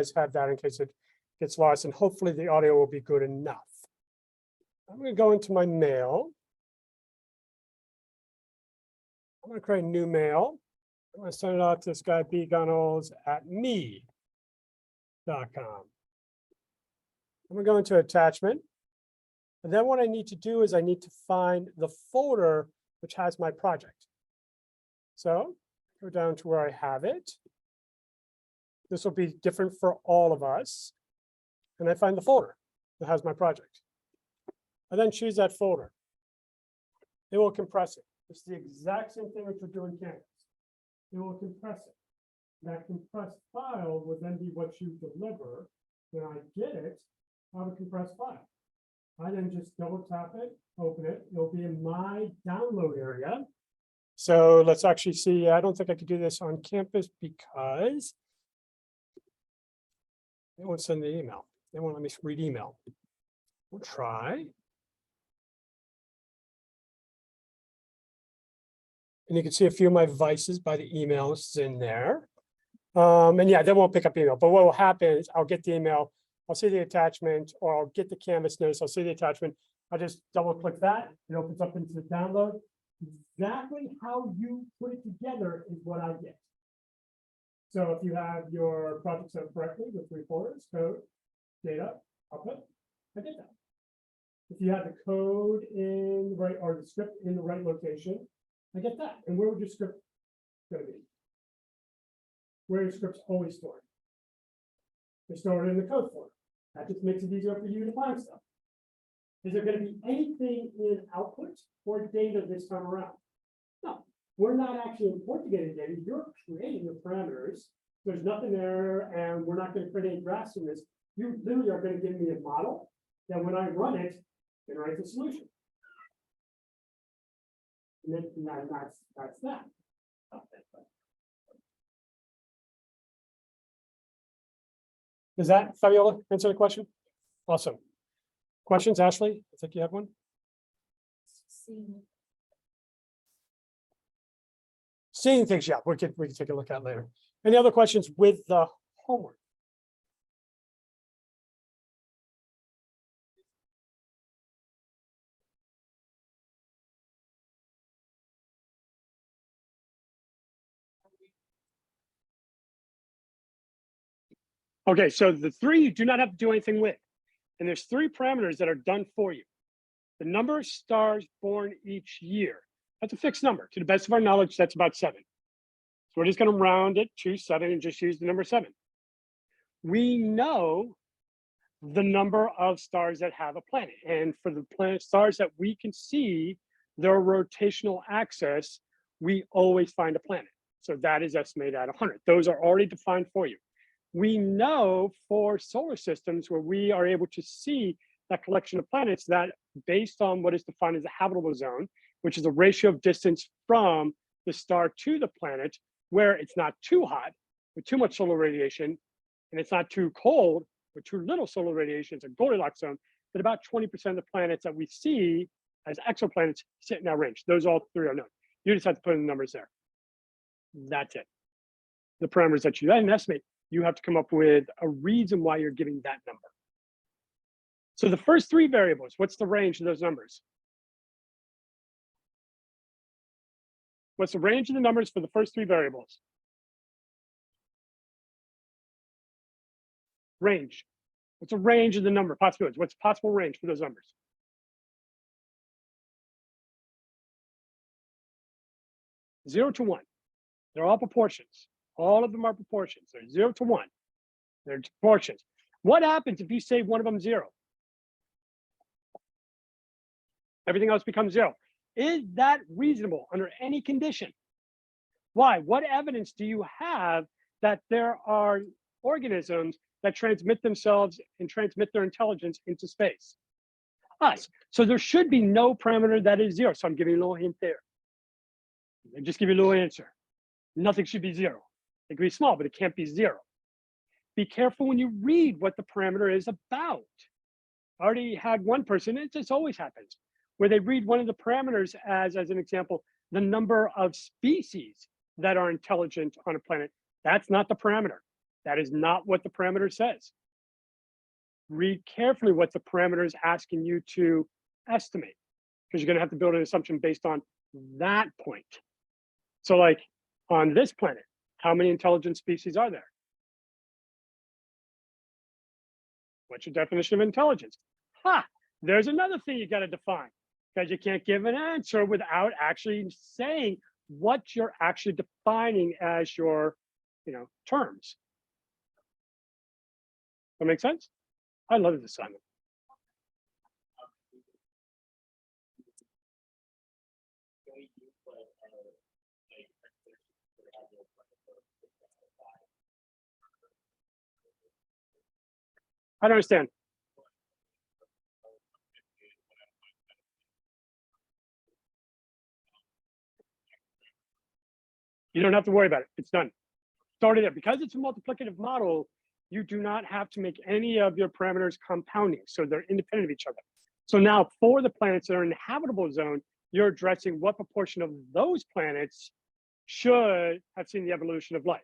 guys have that in case it gets lost, and hopefully the audio will be good enough. I'm going to go into my mail. I'm going to create a new mail. I'm going to send it out to this guy, bgunnels@me.com. I'm going to go into attachment. And then what I need to do is I need to find the folder which has my project. So go down to where I have it. This will be different for all of us. And I find the folder that has my project. I then choose that folder. It will compress it. It's the exact same thing which we're doing in Canvas. It will compress it. That compressed file will then be what you deliver. When I get it, I have a compressed file. I then just double tap it, open it. It'll be in my download area. So let's actually see. I don't think I could do this on campus because they won't send the email. They won't let me read email. We'll try. And you can see a few of my devices by the emails in there. And yeah, they won't pick up email. But what will happen is I'll get the email. I'll see the attachment, or I'll get the Canvas notice. I'll see the attachment. I just double click that. It opens up into the download. Exactly how you put it together is what I get. So if you have your project set up correctly with 3 folders, code, data, output, I get that. If you have the code in the right, or the script in the right location, I get that. And where would your script going to be? Where are your scripts always stored? They're stored in the code folder. That just makes it easier for you to find stuff. Is there going to be anything in output or data this time around? No, we're not actually importing any data. You're creating the parameters. There's nothing there, and we're not going to create any graphs in this. You literally are going to give me a model that when I run it, generates a solution. And then that's that. Does that, Fabiola, answer the question? Awesome. Questions, Ashley? I think you have one. Seeing things, yeah, we can take a look at later. Any other questions with the homework? Okay, so the 3 you do not have to do anything with. And there's 3 parameters that are done for you. The number of stars born each year. That's a fixed number. To the best of our knowledge, that's about 7. So we're just going to round it to 7 and just use the number 7. We know the number of stars that have a planet. And for the planet stars that we can see their rotational axis, we always find a planet. So that is estimated at 100. Those are already defined for you. We know for solar systems where we are able to see that collection of planets, that based on what is defined as a habitable zone, which is a ratio of distance from the star to the planet, where it's not too hot with too much solar radiation, and it's not too cold with too little solar radiation, it's a Goldilocks zone, that about 20% of the planets that we see as exoplanets sit in that range. Those all 3 are known. You just have to put in the numbers there. That's it. The parameters that you then estimate, you have to come up with a reason why you're giving that number. So the first 3 variables, what's the range of those numbers? What's the range of the numbers for the first 3 variables? Range. What's the range of the number? Possibilities. What's the possible range for those numbers? Zero to 1. They're all proportions. All of them are proportions. They're 0 to 1. They're proportions. What happens if you say one of them 0? Everything else becomes 0. Is that reasonable under any condition? Why? What evidence do you have that there are organisms that transmit themselves and transmit their intelligence into space? Us. So there should be no parameter that is 0. So I'm giving you a little hint there. I just give you a little answer. Nothing should be 0. It can be small, but it can't be 0. Be careful when you read what the parameter is about. I already had one person, it just always happens, where they read one of the parameters as an example, the number of species that are intelligent on a planet. That's not the parameter. That is not what the parameter says. Read carefully what the parameter is asking you to estimate, because you're going to have to build an assumption based on that point. So like on this planet, how many intelligent species are there? What's your definition of intelligence? There's another thing you got to define, because you can't give an answer without actually saying what you're actually defining as your, terms. That make sense? I love this assignment. I don't understand. You don't have to worry about it. It's done. It's already there. Because it's a multiplicative model, you do not have to make any of your parameters compounding. So they're independent of each other. So now for the planets that are in the habitable zone, you're addressing what proportion of those planets should have seen the evolution of life.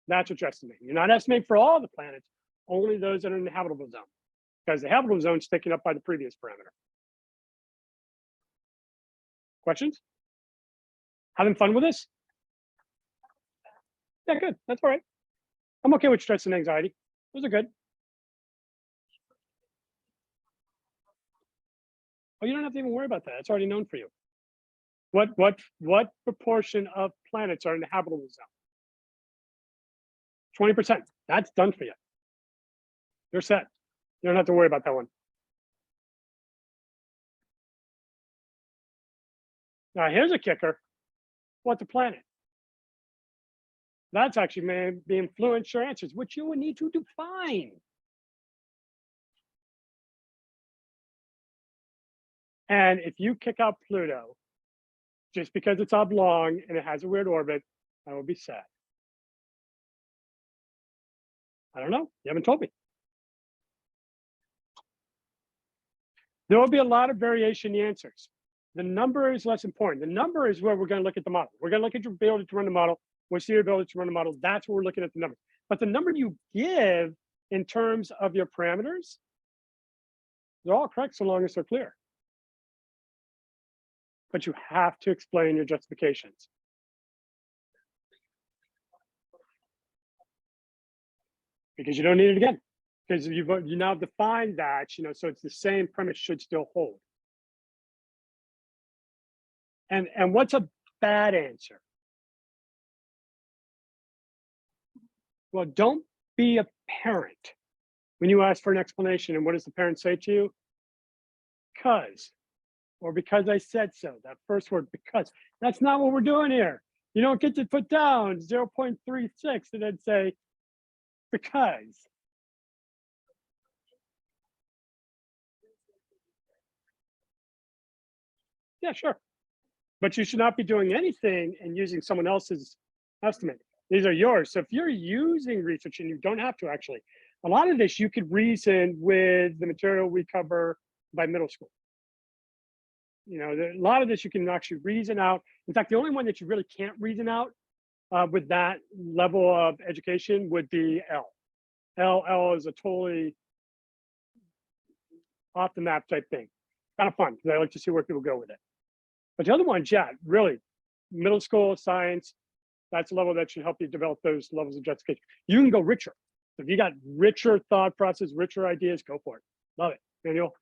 That's what you're estimating. You're not estimating for all the planets, only those that are in the habitable zone, because the habitable zone is taken up by the previous parameter. Questions? Having fun with this? Yeah, good. That's all right. I'm okay with stress and anxiety. Those are good. Oh, you don't have to even worry about that. It's already known for you. What proportion of planets are in the habitable zone? 20%. That's done for you. You're set. You don't have to worry about that one. Now, here's a kicker. What's a planet? That's actually may be influence your answers, which you would need to define. And if you kick out Pluto just because it's oblong and it has a weird orbit, I will be sad. I don't know. You haven't told me. There will be a lot of variation in the answers. The number is less important. The number is where we're going to look at the model. We're going to look at your ability to run the model. We'll see your ability to run the model. That's what we're looking at the number. But the number you give in terms of your parameters, they're all correct so long as they're clear. But you have to explain your justifications. Because you don't need it again. Because you now defined that, so it's the same premise should still hold. And what's a bad answer? Well, don't be a parent when you ask for an explanation. And what does the parent say to you? Because, or because I said so. That first word, because. That's not what we're doing here. You don't get to put down 0.36 and then say, because. Yeah, sure. But you should not be doing anything and using someone else's estimate. These are yours. So if you're using research, and you don't have to actually, a lot of this you could reason with the material we cover by middle school. A lot of this you can actually reason out. In fact, the only one that you really can't reason out with that level of education would be L. L is a totally off the map type thing. Kind of fun because I like to see where people go with it. But the other ones, yeah, really, middle school science, that's a level that should help you develop those levels of justification. You can go richer. If you got richer thought process, richer ideas, go for it. Love it. Daniel.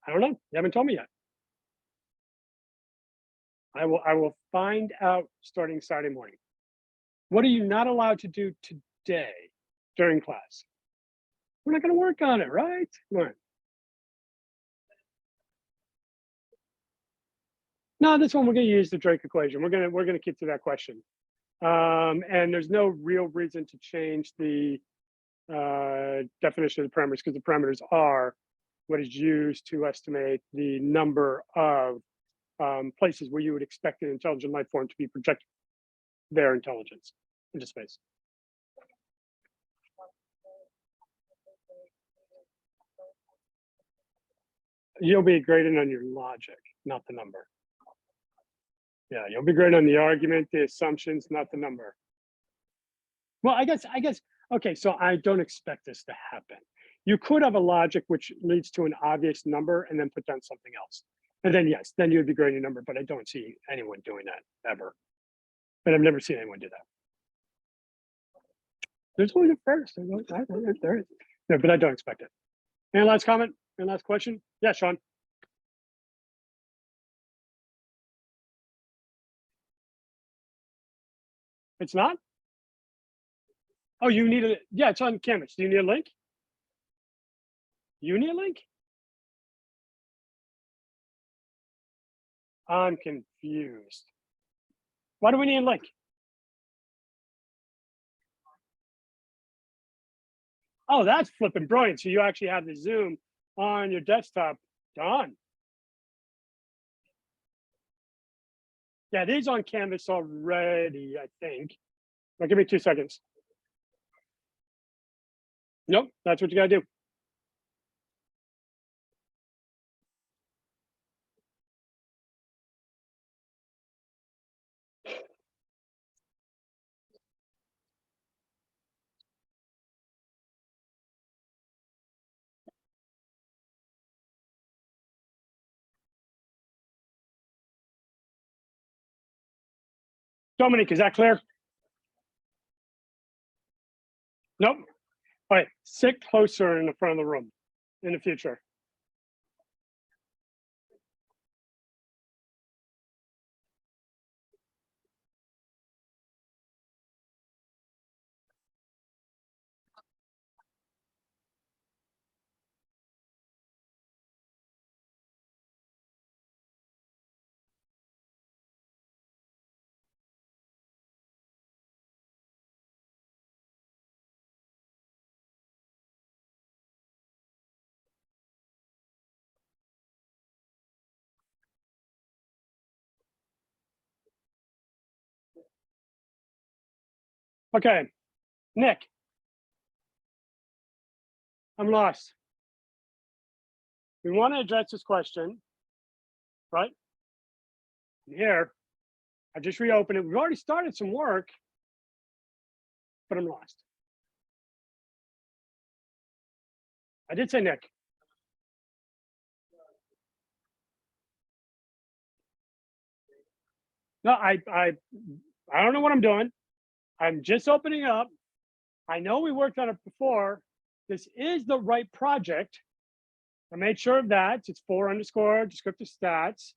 I don't know. You haven't told me yet. I will find out starting Saturday morning. What are you not allowed to do today during class? We're not going to work on it, right? Come on. No, this one we're going to use the Drake equation. We're going to keep to that question. And there's no real reason to change the definition of the parameters, because the parameters are what is used to estimate the number of places where you would expect an intelligent life form to be projecting their intelligence into space. You'll be graded on your logic, not the number. Yeah, you'll be graded on the argument, the assumptions, not the number. Well, I guess, okay, so I don't expect this to happen. You could have a logic which leads to an obvious number and then put down something else. And then, yes, then you would be grading a number, but I don't see anyone doing that ever. And I've never seen anyone do that. There's always a first. There is. No, but I don't expect it. Any last comment? Any last question? Yeah, Sean. It's not? Oh, you need a, yeah, it's on Canvas. Do you need a link? You need a link? I'm confused. Why do we need a link? Oh, that's flipping brilliant. So you actually have the Zoom on your desktop. Done. Yeah, it is on Canvas already, I think. Well, give me 2 seconds. Nope, that's what you gotta do. Dominic, is that clear? Nope. All right, sit closer in the front of the room in the future. Okay, Nick, I'm lost. We want to address this question, right? Here, I just reopened it. We've already started some work, but I'm lost. I did say Nick. No, I don't know what I'm doing. I'm just opening up. I know we worked on it before. This is the right project. I made sure of that. It's 4_ descriptive stats.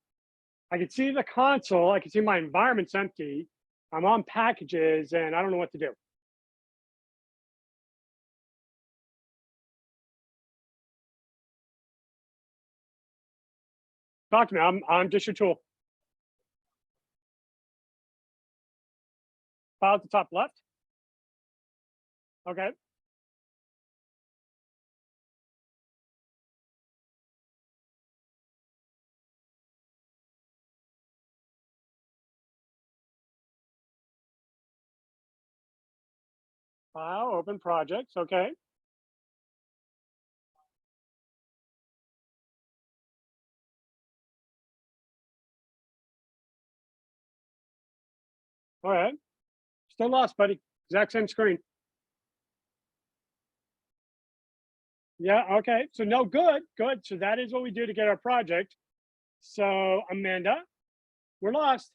I can see the console. I can see my environment's empty. I'm on packages and I don't know what to do. Talk to me. I'm just your tool. File at the top left. Okay. File, open projects. Okay. All right. Still lost, buddy. Exact same screen. Yeah. Okay. So no, good. Good. So that is what we do to get our project. So Amanda, we're lost.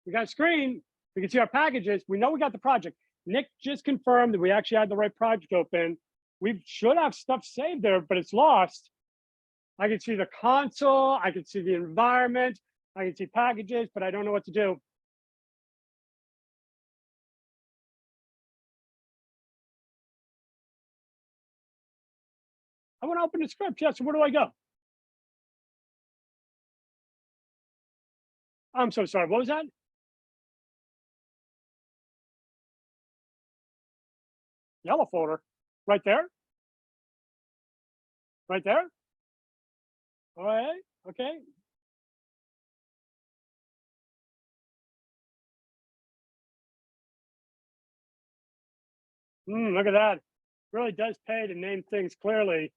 We got a screen. We can see our packages. We know we got the project. Nick just confirmed that we actually had the right project open. We should have stuff saved there, but it's lost. I can see the console. I can see the environment. I can see packages, but I don't know what to do. I want to open the script. Yeah, so where do I go? I'm so sorry. What was that? Yellow folder. Right there? Right there? All right, okay. Look at that. Really does pay to name things clearly.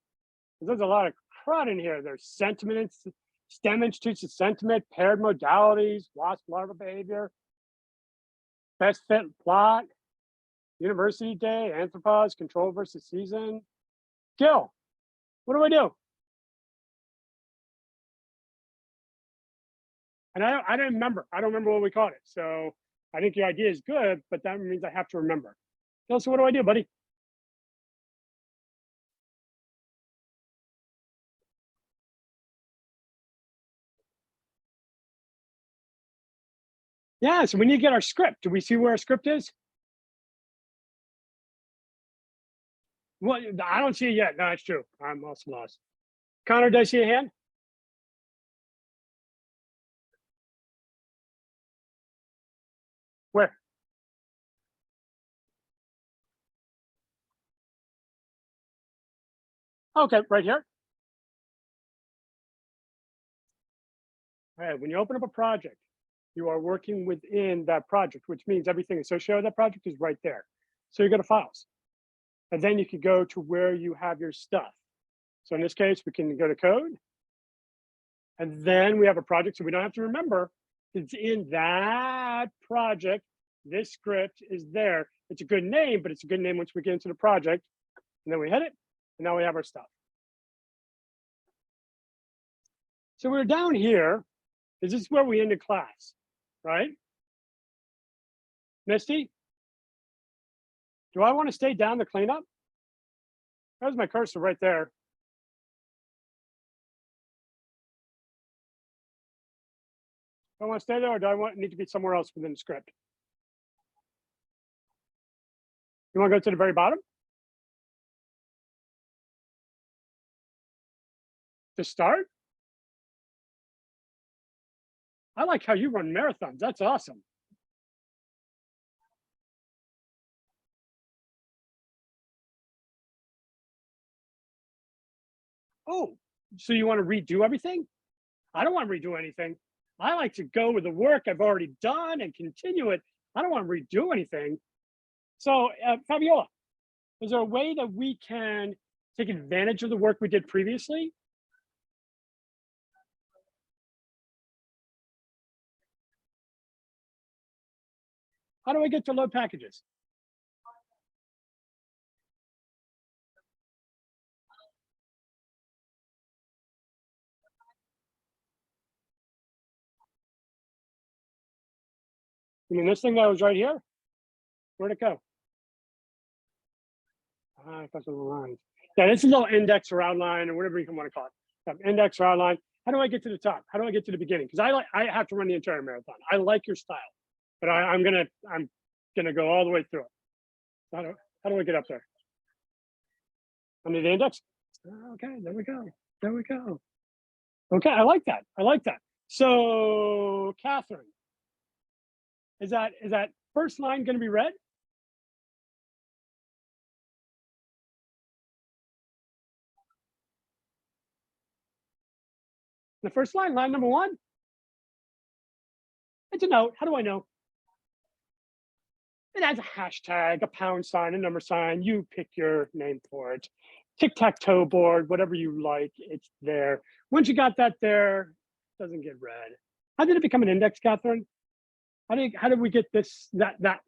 There's a lot of crud in here. There's sentiments, STEM institutes of sentiment, paired modalities, WASP larva behavior, best fit plot, university day, anthropause, control versus season. Gil, what do I do? And I don't remember. I don't remember what we called it. So I think your idea is good, but that means I have to remember. Gil, so what do I do, buddy? Yeah, so we need to get our script. Do we see where our script is? Well, I don't see it yet. No, it's true. I'm also lost. Connor, does I see a hand? Where? Okay, right here. All right, when you open up a project, you are working within that project, which means everything associated with that project is right there. So you go to files, and then you can go to where you have your stuff. So in this case, we can go to code, and then we have a project, so we don't have to remember it's in that project. This script is there. It's a good name, but it's a good name once we get into the project. And then we hit it, and now we have our stuff. So we're down here. This is where we ended class, right? Misty, do I want to stay down the cleanup? There's my cursor right there. Do I want to stay there, or do I need to be somewhere else within the script? You want to go to the very bottom? To start? I like how you run marathons. That's awesome. Oh, so you want to redo everything? I don't want to redo anything. I like to go with the work I've already done and continue it. I don't want to redo anything. So, Fabiola, is there a way that we can take advantage of the work we did previously? How do I get to load packages? I mean, this thing that was right here, where'd it go? Customer lines. Yeah, this is a little index or outline or whatever you want to call it. Index or outline. How do I get to the top? How do I get to the beginning? Because I have to run the entire marathon. I like your style, but I'm gonna go all the way through it. How do I get up there? Under the index? Okay, there we go. There we go. Okay, I like that. I like that. So, Catherine, is that first line going to be red? The first line, line number one? It's a note. How do I know? It has a hashtag, a pound sign, a number sign. You pick your name for it. Tic-tac-toe board, whatever you like, it's there. Once you got that there, it doesn't get read. How did it become an index, Catherine? How did we get this that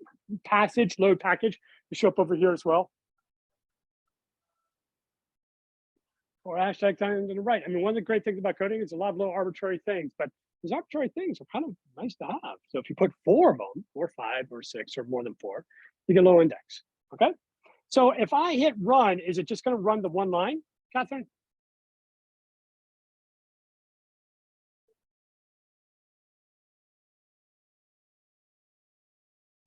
passage, load package, to show up over here as well? Or hashtag time to the right. I mean, one of the great things about coding is a lot of little arbitrary things, but those arbitrary things are kind of nice to have. So if you put 4 of them, or 5, or 6, or more than 4, you get a low index. Okay. So if I hit run, is it just going to run the one line, Catherine?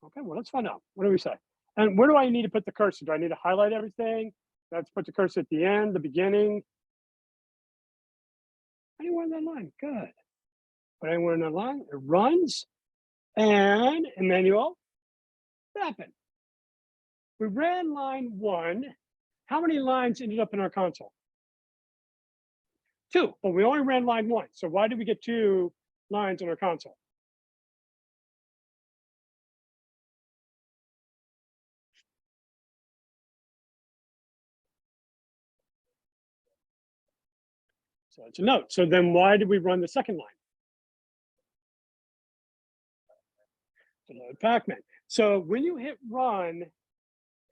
Okay, well, let's find out. What do we say? And where do I need to put the cursor? Do I need to highlight everything? Let's put the cursor at the end, the beginning. Anywhere in that line, good. But anywhere in that line, it runs. And Emmanuel, what happened? We ran line 1. How many lines ended up in our console? 2, but we only ran line 1. So why did we get 2 lines on our console? So it's a note. So then why did we run the second line? To load Pac-Man. So when you hit run,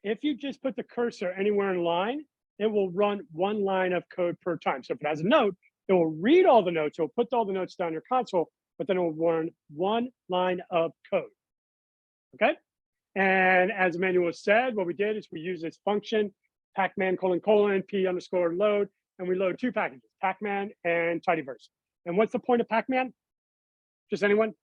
if you just put the cursor anywhere in line, it will run 1 line of code per time. So if it has a note, it will read all the notes, it will put all the notes down your console, but then it will run 1 line of code. Okay? And as Emmanuel said, what we did is we used this function, pacman : p_ load, and we load 2 packages, pacman and tidyverse. And what's the point of pacman? Just anyone?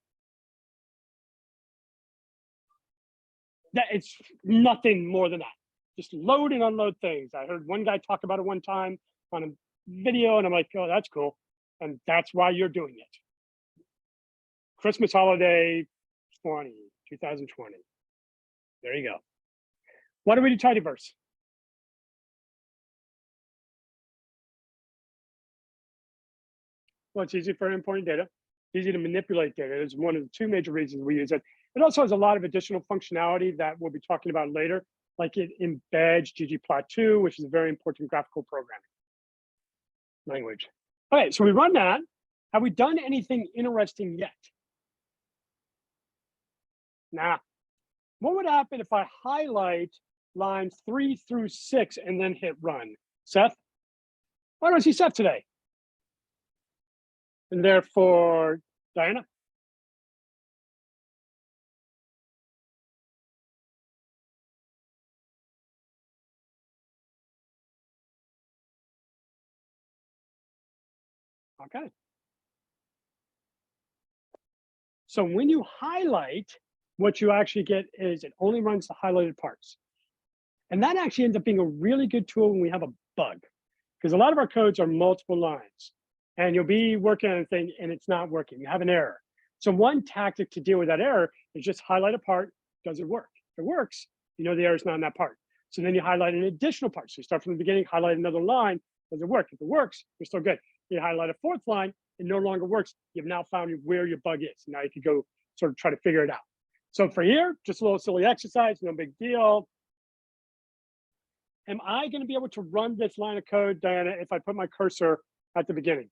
That it's nothing more than that. Just load and unload things. I heard one guy talk about it one time on a video, and I'm like, oh, that's cool. And that's why you're doing it. Christmas holiday 2020. There you go. Why do we do tidyverse? Well, it's easy for importing data, easy to manipulate data. It's one of the 2 major reasons we use it. It also has a lot of additional functionality that we'll be talking about later, like it embeds ggplot2, which is a very important graphical programming language. Okay, so we run that. Have we done anything interesting yet? Nah. What would happen if I highlight lines 3 through 6 and then hit run? Seth? Why don't I see Seth today? And therefore, Diana? Okay. So when you highlight, what you actually get is it only runs the highlighted parts. And that actually ends up being a really good tool when we have a bug, because a lot of our codes are multiple lines and you'll be working on a thing and it's not working. You have an error. So one tactic to deal with that error is just highlight a part. Does it work? If it works, you know the error is not in that part. So then you highlight an additional part. So you start from the beginning, highlight another line. Does it work? If it works, you're still good. You highlight a 4th line, it no longer works. You've now found where your bug is. Now you can go sort of try to figure it out. So for here, just a little silly exercise, no big deal. Am I going to be able to run this line of code, Diana, if I put my cursor at the beginning?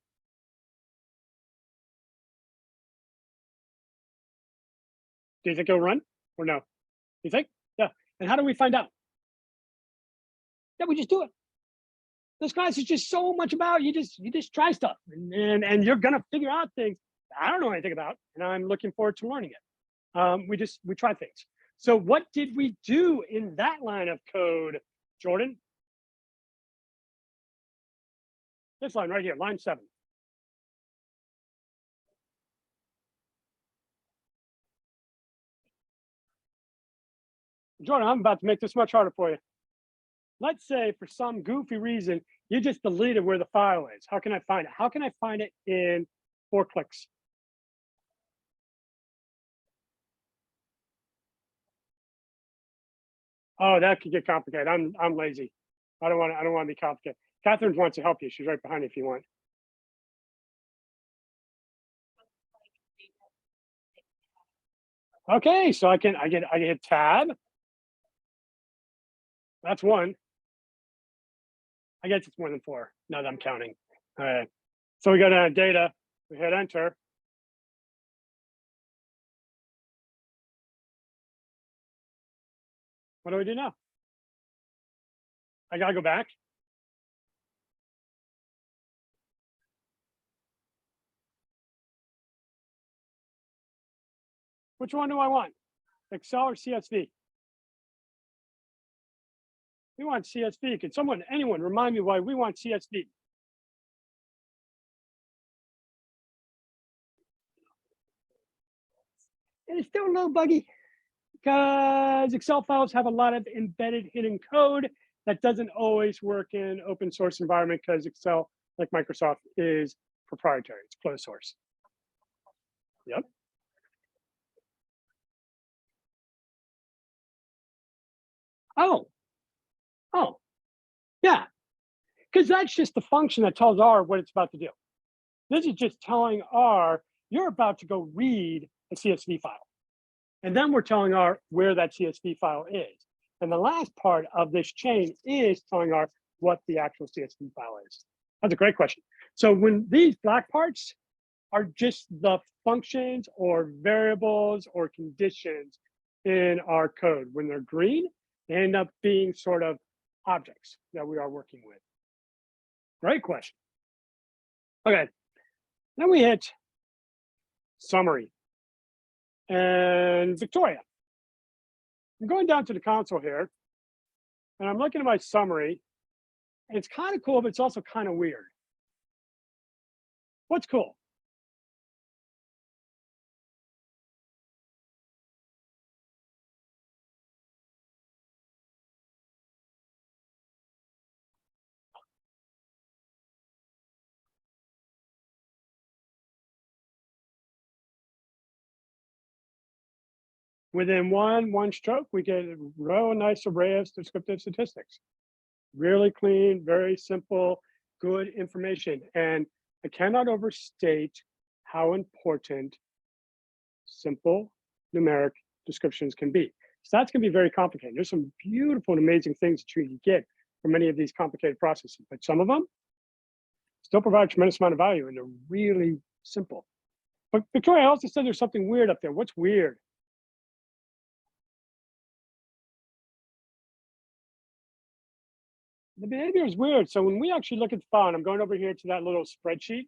Do you think it'll run or no? You think? Yeah. And how do we find out? Yeah, we just do it. This class is just so much about you just try stuff and you're gonna figure out things I don't know anything about, and I'm looking forward to learning it. We try things. So what did we do in that line of code, Jordan? This line right here, line 7. Jordan, I'm about to make this much harder for you. Let's say for some goofy reason, you just deleted where the file is. How can I find it? How can I find it in 4 clicks? Oh, that could get complicated. I'm lazy. I don't want to be complicated. Catherine wants to help you. She's right behind you if you want. Okay, so I can hit tab. That's 1. I guess it's more than 4 now that I'm counting. All right. So we go to data, we hit enter. What do we do now? I gotta go back. Which one do I want? Excel or CSV? We want CSV. Can anyone remind me why we want CSV? And it's still a little buggy because Excel files have a lot of embedded hidden code that doesn't always work in open source environment because Excel, like Microsoft, is proprietary. It's closed source. Yep. Oh, yeah. because that's just the function that tells R what it's about to do. This is just telling R, you're about to go read a CSV file. And then we're telling R where that CSV file is. And the last part of this chain is telling R what the actual CSV file is. That's a great question. So when these black parts are just the functions or variables or conditions in our code. When they're green, they end up being sort of objects that we are working with. Great question. Okay, then we hit summary. And Victoria, I'm going down to the console here, and I'm looking at my summary, and it's kind of cool, but it's also kind of weird. What's cool? Within one stroke, we get a real nice array of descriptive statistics. Really clean, very simple, good information. And I cannot overstate how important simple numeric descriptions can be. Stats can be very complicated. There's some beautiful and amazing things that you can get from many of these complicated processes, but some of them still provide a tremendous amount of value and they're really simple. But Victoria also said there's something weird up there. What's weird? The behavior is weird. So when we actually look at the file, and I'm going over here to that little spreadsheet,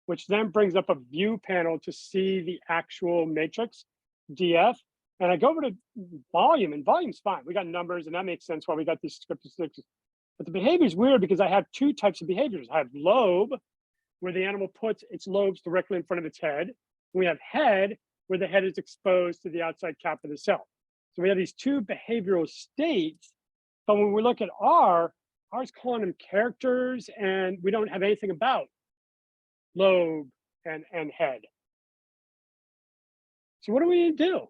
which then brings up a view panel to see the actual matrix, DF. And I go over to volume, and volume's fine. We got numbers, and that makes sense why we got these descriptive statistics. But the behavior is weird because I have two types of behaviors. I have lobe, where the animal puts its lobes directly in front of its head. And we have head, where the head is exposed to the outside cap of the cell. So we have these two behavioral states. But when we look at R is calling them characters, and we don't have anything about lobe and head. So what do we do?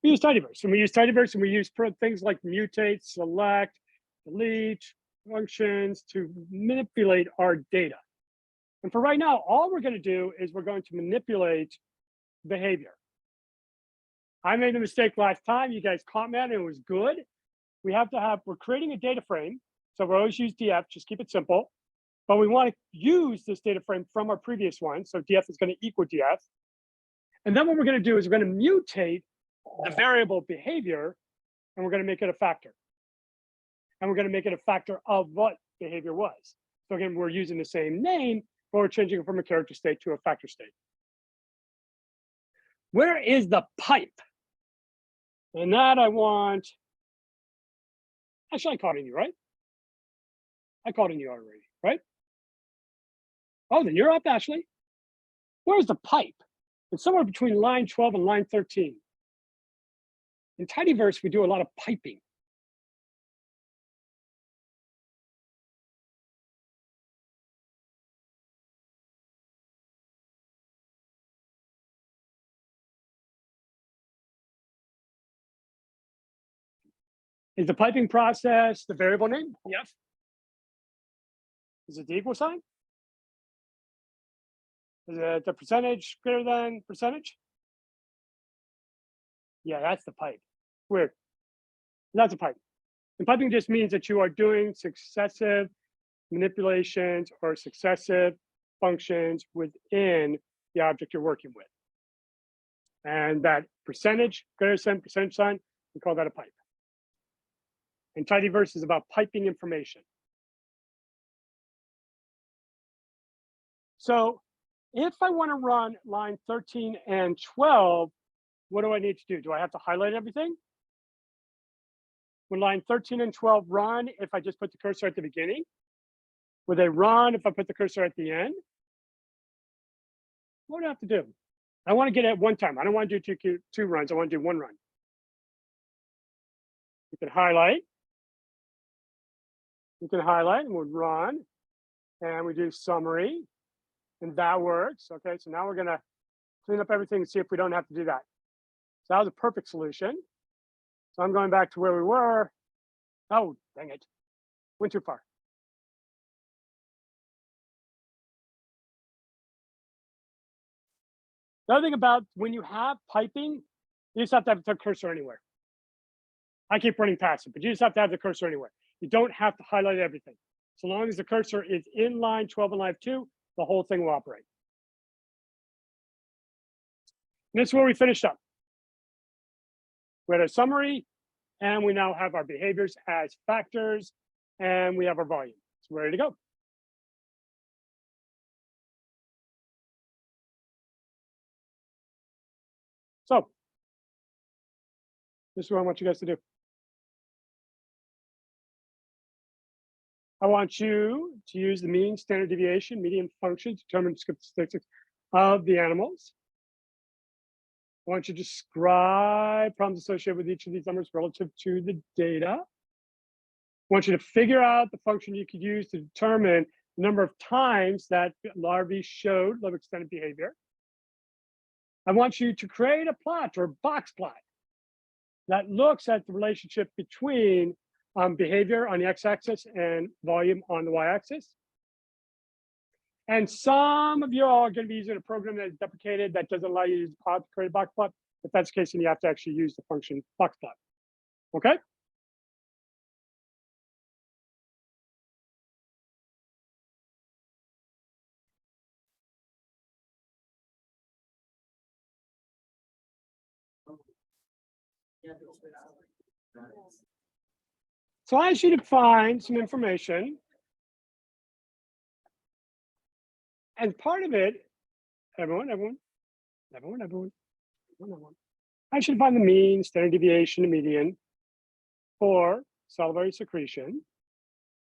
We use tidyverse, and we use things like mutate, select, delete functions to manipulate our data. And for right now, all we're going to do is we're going to manipulate behavior. I made a mistake last time. You guys caught me, and it was good. We're creating a data frame. So we always use DF, just keep it simple. But we want to use this data frame from our previous one. So DF is going to equal DF. And then what we're going to do is we're going to mutate the variable behavior, and we're going to make it a factor. And we're going to make it a factor of what behavior was. So again, we're using the same name, but we're changing it from a character state to a factor state. Where is the pipe? And that I want, actually I called in you, right? I called in you already, right? Oh, then you're up, Ashley. Where's the pipe? It's somewhere between line 12 and line 13. In tidyverse, we do a lot of piping. Is the piping process the variable name? Yes. Is it the equal sign? Is it the percentage greater than percentage? Yeah, that's the pipe. Weird. That's a pipe. And piping just means that you are doing successive manipulations or successive functions within the object you're working with. And that percentage, greater than percentage sign, we call that a pipe. And tidyverse is about piping information. So if I want to run line 13 and 12, what do I need to do? Do I have to highlight everything? When line 13 and 12 run, if I just put the cursor at the beginning? Would they run if I put the cursor at the end? What do I have to do? I want to get it one time. I don't want to do two runs. I want to do one run. You can highlight. You can highlight and we'll run. And we do summary. And that works. Okay, so now we're going to clean up everything and see if we don't have to do that. So that was a perfect solution. So I'm going back to where we were. Oh, dang it. Went too far. The other thing about when you have piping, you just have to have the cursor anywhere. I keep running past it, but you just have to have the cursor anywhere. You don't have to highlight everything. So long as the cursor is in line 12 and line 2, the whole thing will operate. And this is where we finished up. We had a summary, and we now have our behaviors as factors, and we have our volume. So we're ready to go. So this is what I want you guys to do. I want you to use the mean, standard deviation, median function to determine descriptive statistics of the animals. I want you to describe problems associated with each of these numbers relative to the data. I want you to figure out the function you could use to determine the number of times that larvae showed low extended behavior. I want you to create a plot or a box plot that looks at the relationship between behavior on the x-axis and volume on the y-axis. And some of you are going to be using a program that is deprecated that doesn't allow you to use the plot to create a box plot. If that's the case, then you have to actually use the function box plot. Okay? So I asked you to find some information. And part of it, everyone. I should find the mean, standard deviation, and median for salivary secretion.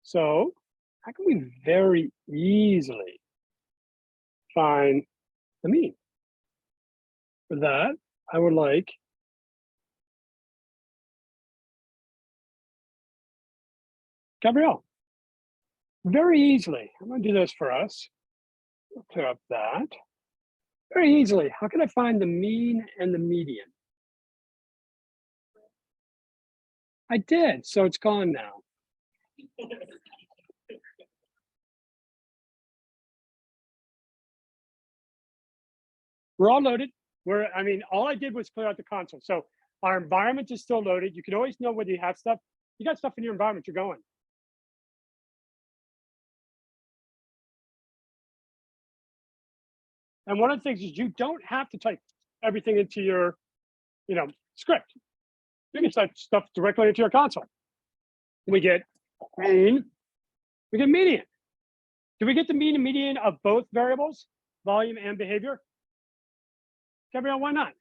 So how can we very easily find the mean? For that, I would like Gabrielle. Very easily, I'm going to do this for us. We'll clear up that. Very easily, how can I find the mean and the median? I did, so it's gone now. We're all loaded. All I did was clear out the console. So our environment is still loaded. You can always know whether you have stuff. You got stuff in your environment, you're going. And one of the things is you don't have to type everything into your, script. You can type stuff directly into your console. We get mean, we get median. Do we get the mean and median of both variables, volume and behavior? Gabrielle, why not?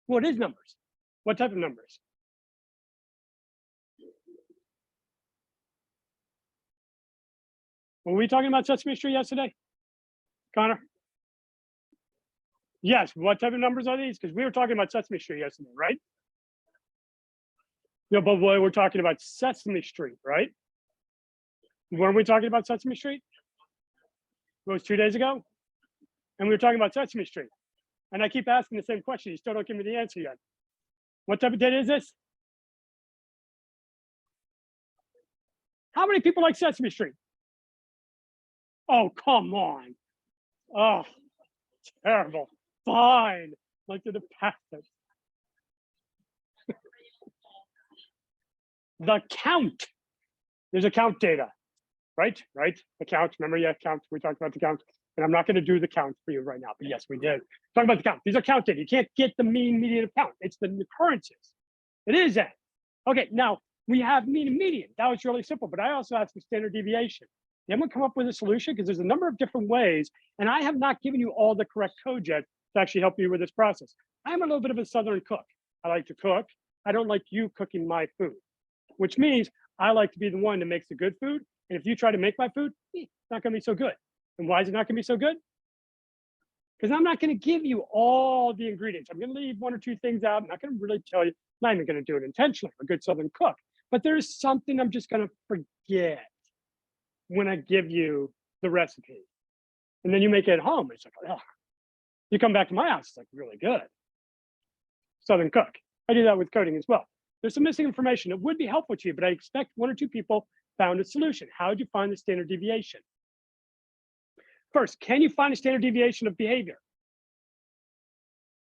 What is numbers? What type of numbers? Were we talking about Sesame Street yesterday, Connor? Yes, what type of numbers are these? Because we were talking about Sesame Street yesterday, right? No, but we're talking about Sesame Street, right? Weren't we talking about Sesame Street? It was 2 days ago? And we were talking about Sesame Street. And I keep asking the same question. You still don't give me the answer yet. What type of data is this? How many people like Sesame Street? Oh, come on. Oh, terrible. Fine. Like to the past. The count. There's a count data, right? The count. Remember, yeah, count. We talked about the count. And I'm not going to do the count for you right now, but yes, we did. Talk about the count. These are count data. You can't get the mean, median, of count. It's the occurrences. It is that. Okay, now we have mean and median. That was really simple, but I also have some standard deviation. You haven't come up with a solution because there's a number of different ways, and I have not given you all the correct code yet to actually help you with this process. I'm a little bit of a Southern cook. I like to cook. I don't like you cooking my food, which means I like to be the one that makes the good food. And if you try to make my food, it's not going to be so good. And why is it not going to be so good? Because I'm not going to give you all the ingredients. I'm going to leave one or two things out. I'm not going to really tell you. I'm not even going to do it intentionally. I'm a good Southern cook. But there's something I'm just going to forget when I give you the recipe. And then you make it at home. It's like, oh, you come back to my house, it's like really good. Southern cook. I do that with coding as well. There's some missing information. It would be helpful to you, but I expect 1 or 2 people found a solution. How did you find the standard deviation? First, can you find a standard deviation of behavior?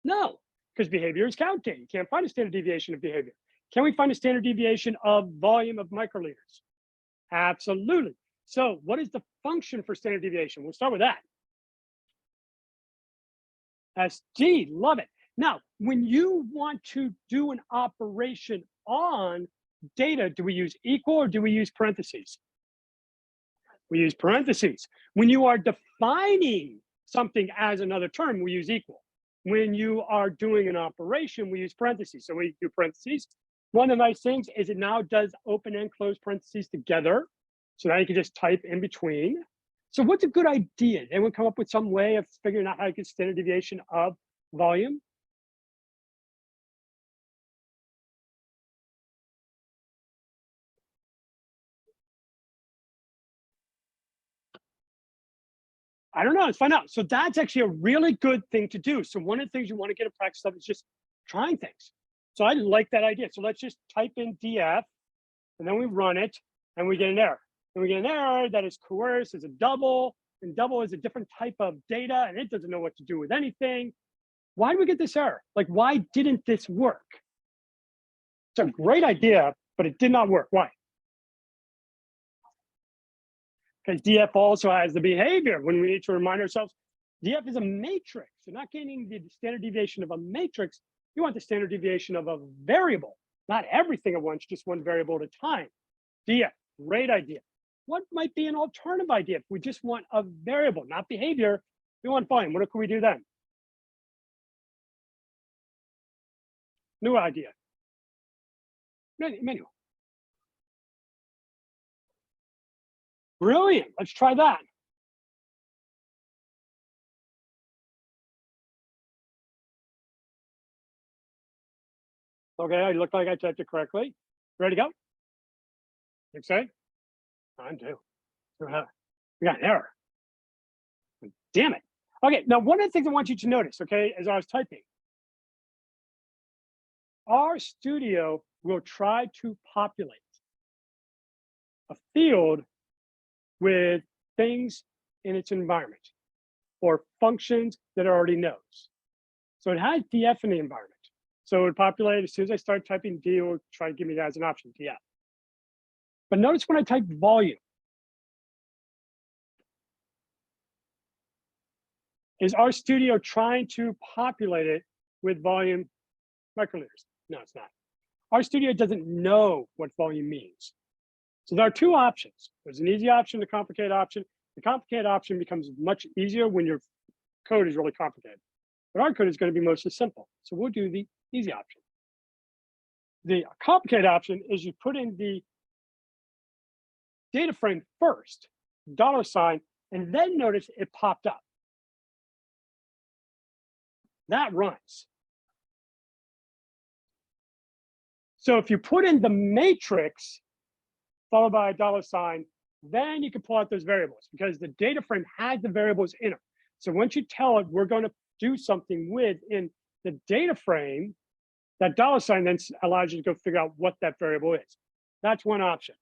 No, because behavior is counting. You can't find a standard deviation of behavior. Can we find a standard deviation of volume of microliters? Absolutely. So what is the function for standard deviation? We'll start with that. SG, love it. Now, when you want to do an operation on data, do we use equal or do we use parentheses? We use parentheses. When you are defining something as another term, we use equal. When you are doing an operation, we use parentheses. So we do parentheses. One of the nice things is it now does open and close parentheses together. So now you can just type in between. So what's a good idea? Anyone come up with some way of figuring out how to get standard deviation of volume? I don't know, let's find out. So that's actually a really good thing to do. So one of the things you want to get a practice of is just trying things. So I like that idea. So let's just type in DF and then we run it and we get an error. And we get an error that is coerced as a double, and double is a different type of data and it doesn't know what to do with anything. Why did we get this error? Like, why didn't this work? It's a great idea, but it did not work. Why? Because DF also has the behavior. When we need to remind ourselves, DF is a matrix. You're not getting the standard deviation of a matrix. You want the standard deviation of a variable, not everything at once, just one variable at a time. DF, great idea. What might be an alternative idea if we just want a variable, not behavior? We want volume. What can we do then? New idea. Menu. Brilliant. Let's try that. Okay, I look like I typed it correctly. Ready to go? Excited? I'm too. We got an error. Damn it. Okay, now one of the things I want you to notice, okay, as I was typing, our studio will try to populate a field with things in its environment or functions that it already knows. So it has DF in the environment. So it would populate as soon as I start typing D, it will try to give me that as an option, DF. But notice when I type volume, is our studio trying to populate it with volume microliters? No, it's not. Our studio doesn't know what volume means. So there are 2 options. There's an easy option, a complicated option. The complicated option becomes much easier when your code is really complicated. But our code is going to be mostly simple. So we'll do the easy option. The complicated option is you put in the data frame first, $, and then notice it popped up. That runs. So if you put in the matrix followed by a $, then you can pull out those variables because the data frame has the variables in it. So once you tell it we're going to do something with in the data frame, that $, then allows you to go figure out what that variable is. That's one option.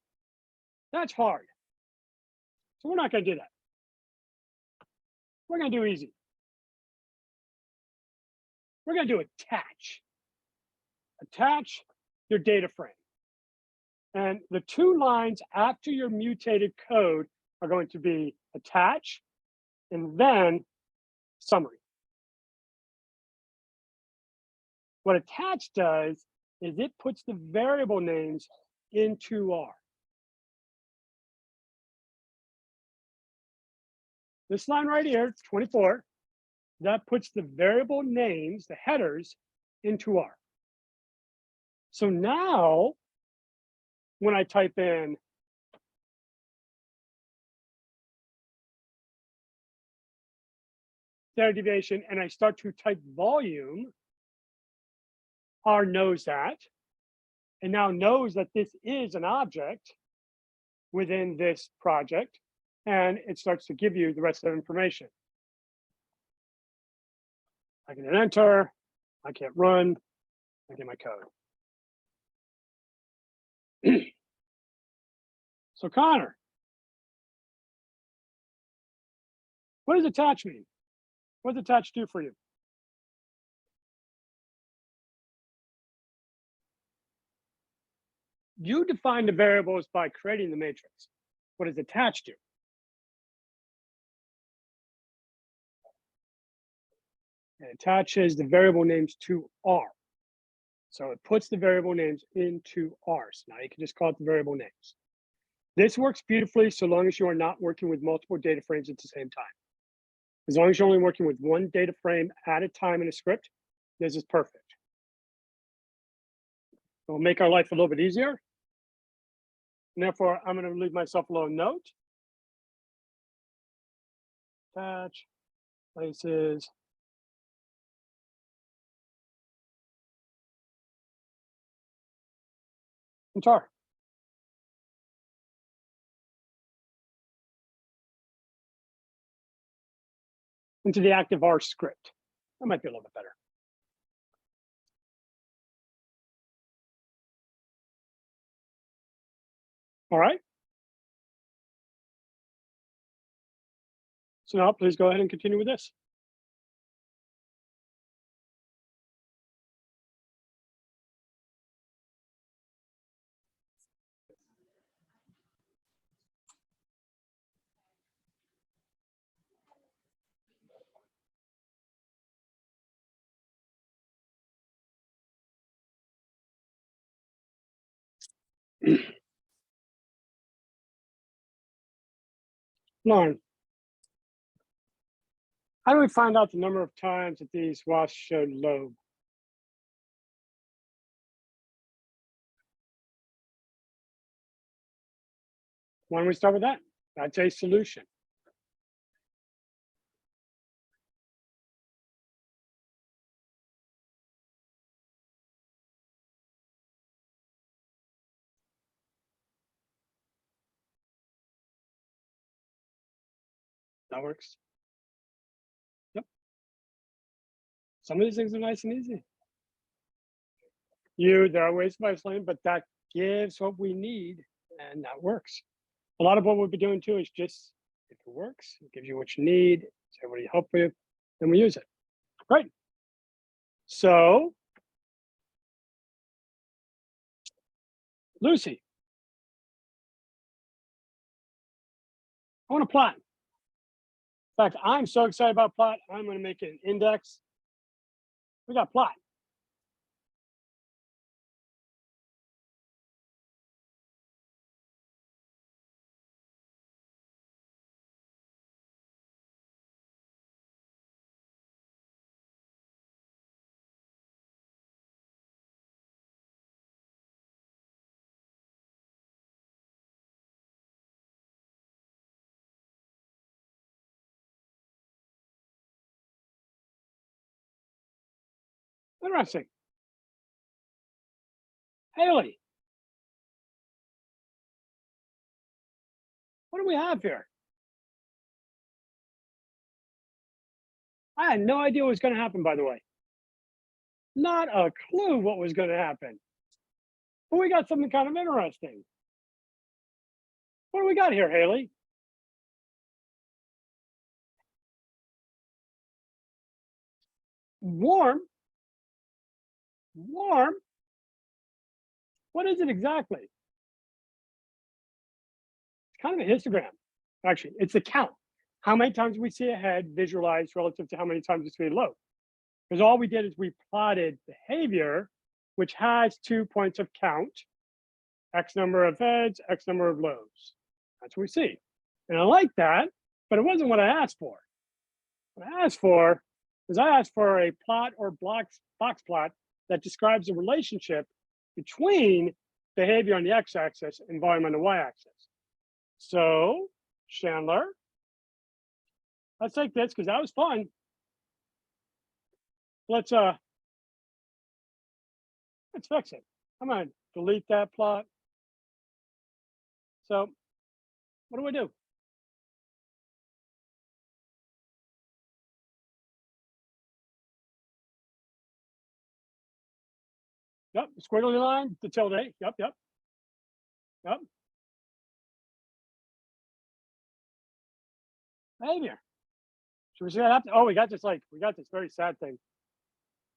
That's hard. So we're not going to do that. We're going to do easy. We're going to do attach. Attach your data frame. And the 2 lines after your mutated code are going to be attach and then summary. What attach does is it puts the variable names into R. This line right here, 24, that puts the variable names, the headers, into R. So now, when I type in standard deviation and I start to type volume, R knows that, and now knows that this is an object within this project, and it starts to give you the rest of the information. I can hit enter. I can't run. I get my code. So Connor, what does attach mean? What does attach do for you? You define the variables by creating the matrix. What does attach do? It attaches the variable names to R. So it puts the variable names into R. So now you can just call it the variable names. This works beautifully so long as you are not working with multiple data frames at the same time. As long as you're only working with one data frame at a time in a script, this is perfect. It'll make our life a little bit easier. And therefore, I'm going to leave myself a little note. Attach, places, and tar. Into the active R script. That might be a little bit better. All right. So now please go ahead and continue with this. Lauren, how do we find out the number of times that these wasps showed load? Why don't we start with that? That's a solution. That works. Yep. Some of these things are nice and easy. There are ways of isolating, but that gives what we need, and that works. A lot of what we'll be doing too is just, if it works, it gives you what you need, it's everybody help you, then we use it. Great. So, Lucy, I want to plot. In fact, I'm so excited about plot, I'm going to make it an index. We got plot. Interesting. Haley, what do we have here? I had no idea what was going to happen, by the way. Not a clue what was going to happen. But we got something kind of interesting. What do we got here, Haley? Warm. Warm. What is it exactly? It's kind of a histogram. Actually, it's a count. How many times we see a head visualized relative to how many times we see a load. Because all we did is we plotted behavior, which has 2 points of count, X number of heads, X number of loads. That's what we see. And I like that, but it wasn't what I asked for. What I asked for is I asked for a plot or box plot that describes the relationship between behavior on the x-axis and volume on the y-axis. So, Chandler, let's take this because that was fun. Let's fix it. I'm gonna delete that plot. So, what do I do? Yep, squiggly line, the tilde. Yep, yep, yep. Behavior. Should we see that happen? Oh, we got this very sad thing.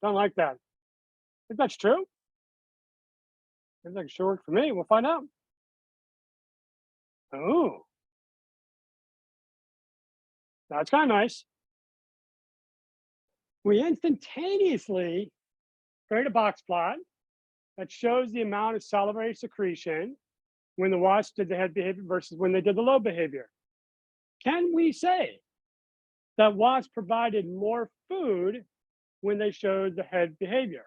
Don't like that. Think that's true? Seems like it should work for me. We'll find out. Oh, that's kind of nice. We instantaneously create a box plot that shows the amount of salivary secretion when the wasp did the head behavior versus when they did the lobe behavior. Can we say that wasps provided more food when they showed the head behavior,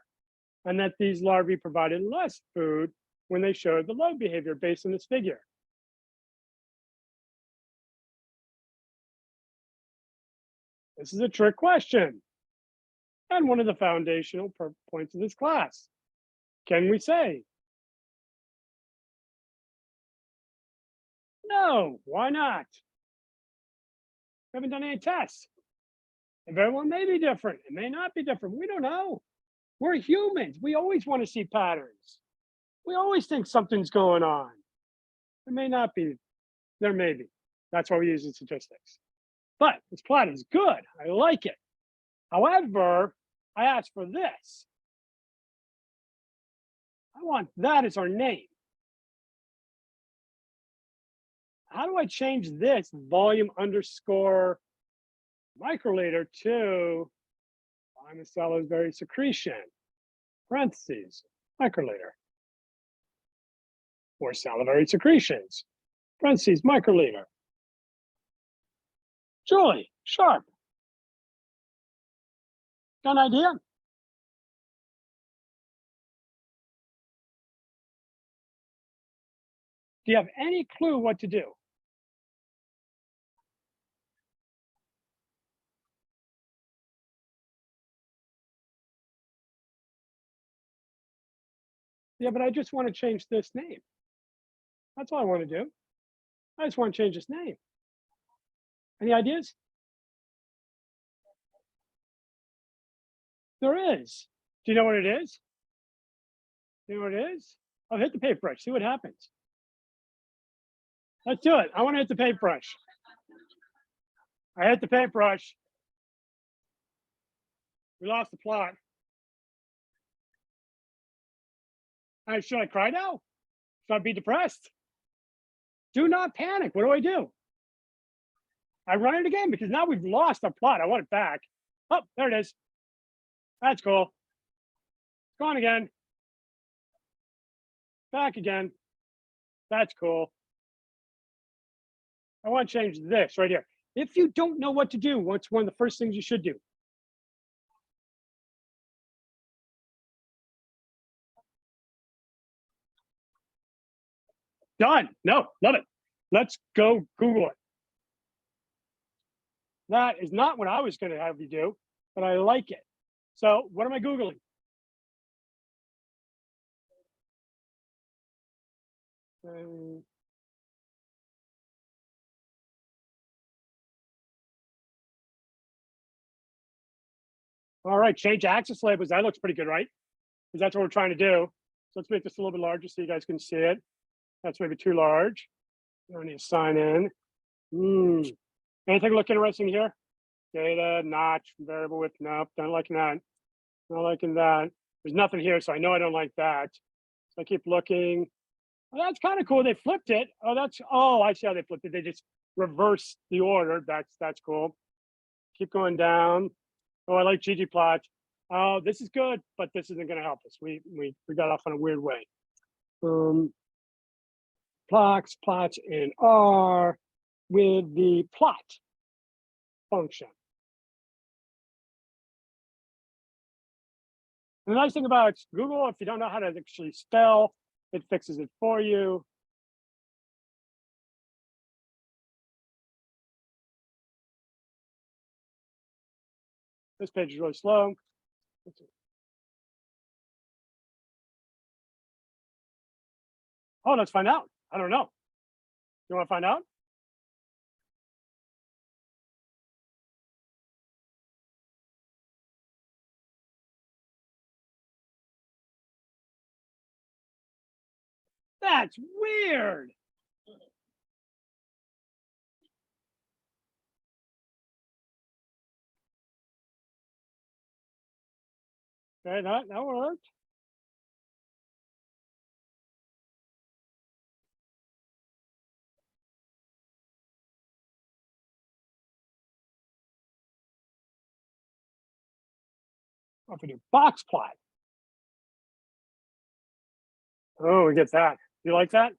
and that these larvae provided less food when they showed the lobe behavior based on this figure? This is a trick question and one of the foundational points of this class. Can we say? No, why not? We haven't done any tests. It very well may be different. It may not be different. We don't know. We're humans. We always want to see patterns. We always think something's going on. It may not be. There may be. That's why we use the statistics. But this plot is good. I like it. However, I asked for this. I want that as our name. How do I change this volume underscore microliter to salivary secretion, parentheses, microliter, or salivary secretions, parentheses, microliter? Julie, sharp. Got an idea? Do you have any clue what to do? Yeah, but I just want to change this name. That's all I want to do. I just want to change this name. Any ideas? There is. Do you know what it is? Do you know what it is? I'll hit the paintbrush, see what happens. Let's do it. I want to hit the paintbrush. I hit the paintbrush. We lost the plot. Should I cry now? Should I be depressed? Do not panic. What do I do? I run it again because now we've lost our plot. I want it back. Oh, there it is. That's cool. It's gone again. Back again. That's cool. I want to change this right here. If you don't know what to do, what's one of the first things you should do? Done. No, love it. Let's go Google it. That is not what I was going to have you do, but I like it. So what am I Googling? All right, change axis labels. That looks pretty good, right? Because that's what we're trying to do. So let's make this a little bit larger so you guys can see it. That's maybe too large. I need to sign in. Anything look interesting here? Data, notch, variable width. Nope, don't liking that. Not liking that. There's nothing here, so I know I don't like that. So I keep looking. Well, that's kind of cool. They flipped it. Oh, I see how they flipped it. They just reversed the order. That's cool. Keep going down. Oh, I like ggplot. Oh, this is good, but this isn't going to help us. We got off in a weird way. Plots in R with the plot function. And the nice thing about Google, if you don't know how to actually spell, it fixes it for you. This page is really slow. Oh, let's find out. I don't know. You want to find out? That's weird. Okay, that worked. What if we do box plot? Oh, we get that. You like that?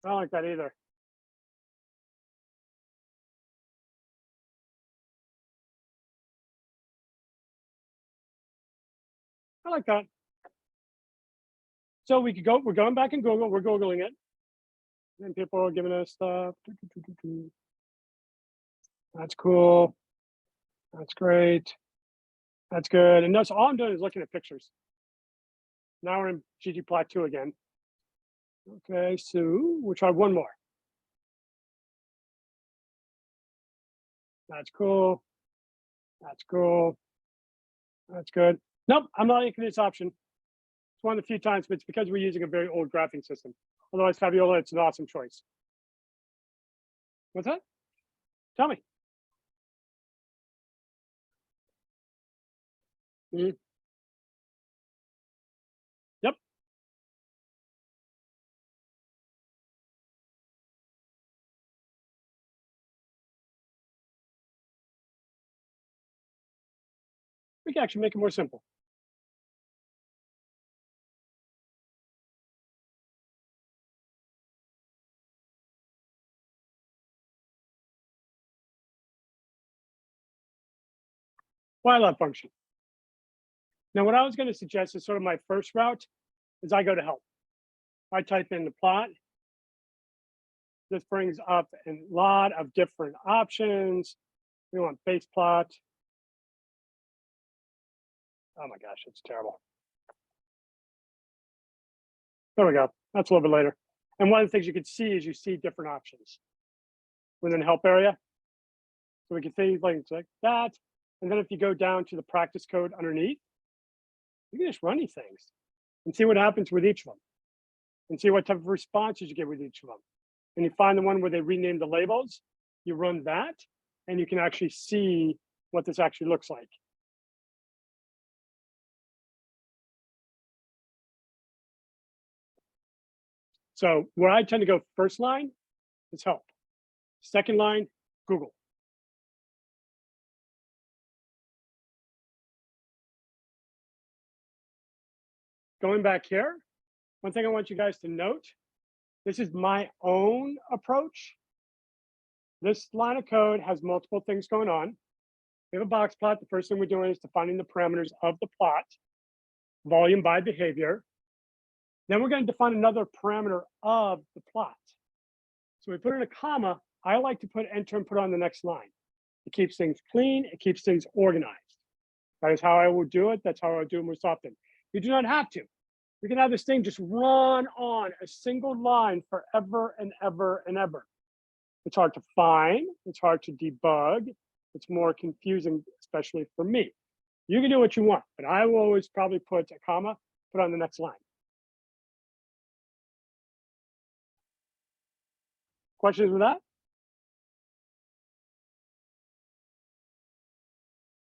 I don't like that either. I like that. So we could go, we're going back in Google, we're Googling it. And people are giving us stuff. That's cool. That's great. That's good. And that's all I'm doing is looking at pictures. Now we're in ggplot2 again. Okay, so we'll try one more. That's cool. That's cool. That's good. Nope, I'm not liking this option. It's one of the few times, but it's because we're using a very old graphing system. Otherwise, Fabiola, it's an awesome choice. What's that? Tell me. Mhm. Yep. We can actually make it more simple. While function. Now, what I was going to suggest is sort of my first route is I go to help. I type in the plot. This brings up a lot of different options. We want base plot. Oh my gosh, it's terrible. There we go. That's a little bit later. And one of the things you can see is you see different options within the help area. So we can see things like that. And then if you go down to the practice code underneath, you can just run these things and see what happens with each of them and see what type of responses you get with each of them. And you find the one where they rename the labels, you run that, and you can actually see what this actually looks like. So where I tend to go first line is help. Second line, Google. Going back here, one thing I want you guys to note, this is my own approach. This line of code has multiple things going on. We have a box plot. The first thing we're doing is defining the parameters of the plot, volume by behavior. Then we're going to define another parameter of the plot. So we put in a comma. I like to put enter and put on the next line. It keeps things clean. It keeps things organized. That is how I will do it. That's how I do it most often. You do not have to. You can have this thing just run on a single line forever and ever and ever. It's hard to find. It's hard to debug. It's more confusing, especially for me. You can do what you want, but I will always probably put a comma, put on the next line. Questions with that?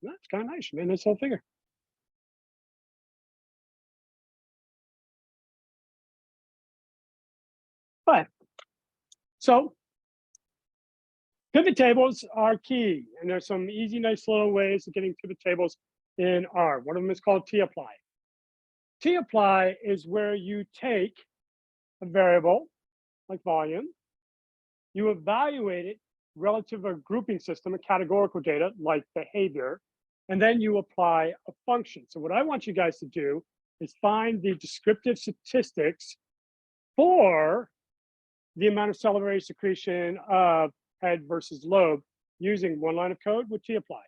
That's kind of nice. You made this whole figure. But so pivot tables are key, and there's some easy, nice little ways of getting pivot tables in R. One of them is called tapply. Tapply is where you take a variable like volume, you evaluate it relative to a grouping system, a categorical data like behavior, and then you apply a function. So what I want you guys to do is find the descriptive statistics for the amount of salivary secretion of head versus lobe using one line of code with tapply.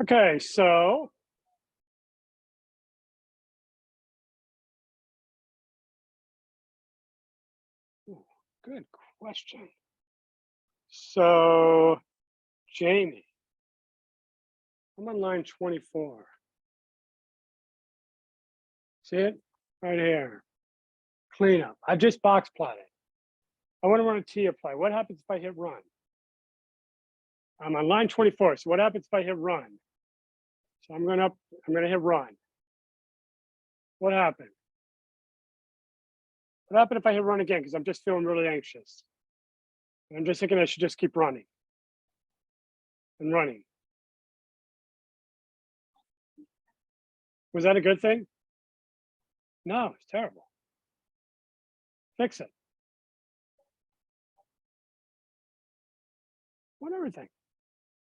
Okay, so Good question. So, Jamie, I'm on line 24. See it? Right here. Cleanup. I just box plotted. I want to run a T apply. What happens if I hit run? I'm on line 24. So what happens if I hit run? So I'm going to hit run. What happened? What happened if I hit run again? Because I'm just feeling really anxious. And I'm just thinking I should just keep running and running. Was that a good thing? No, it's terrible. Fix it. Want everything.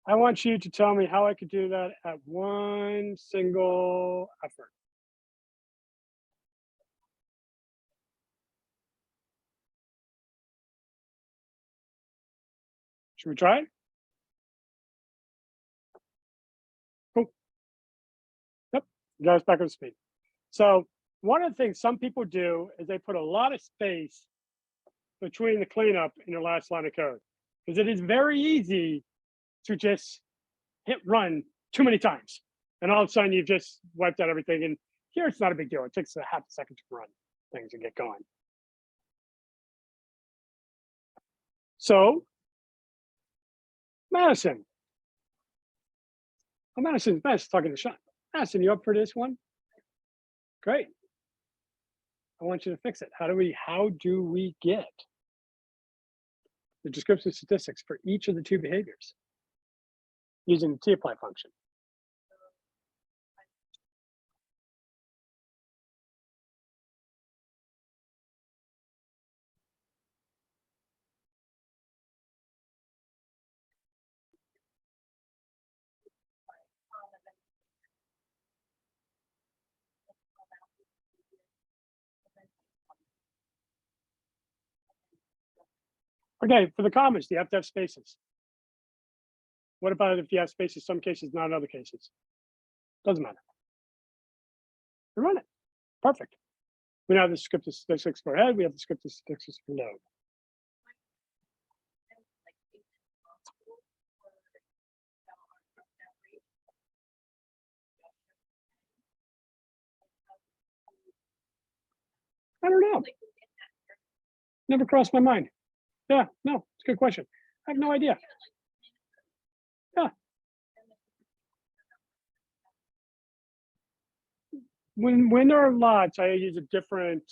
I want you to tell me how I could do that at one single effort. Should we try it? Cool. Yep, you got us back up to speed. So one of the things some people do is they put a lot of space between the cleanup and your last line of code, because it is very easy to just hit run too many times. And all of a sudden you've just wiped out everything. And here it's not a big deal. It takes a half a second to run things and get going. So Madison. Oh, Madison's talking to Sean. Madison, you up for this one? Great. I want you to fix it. How do we get the descriptive statistics for each of the two behaviors using the tapply function? Okay, for the comments, do you have to have spaces? What about if you have spaces, some cases, not in other cases? Doesn't matter. We run it. Perfect. We now have the descriptive statistics for head, we have the descriptive statistics for node. I don't know. Never crossed my mind. Yeah, no, it's a good question. I have no idea. Yeah. When there are lots, I use a different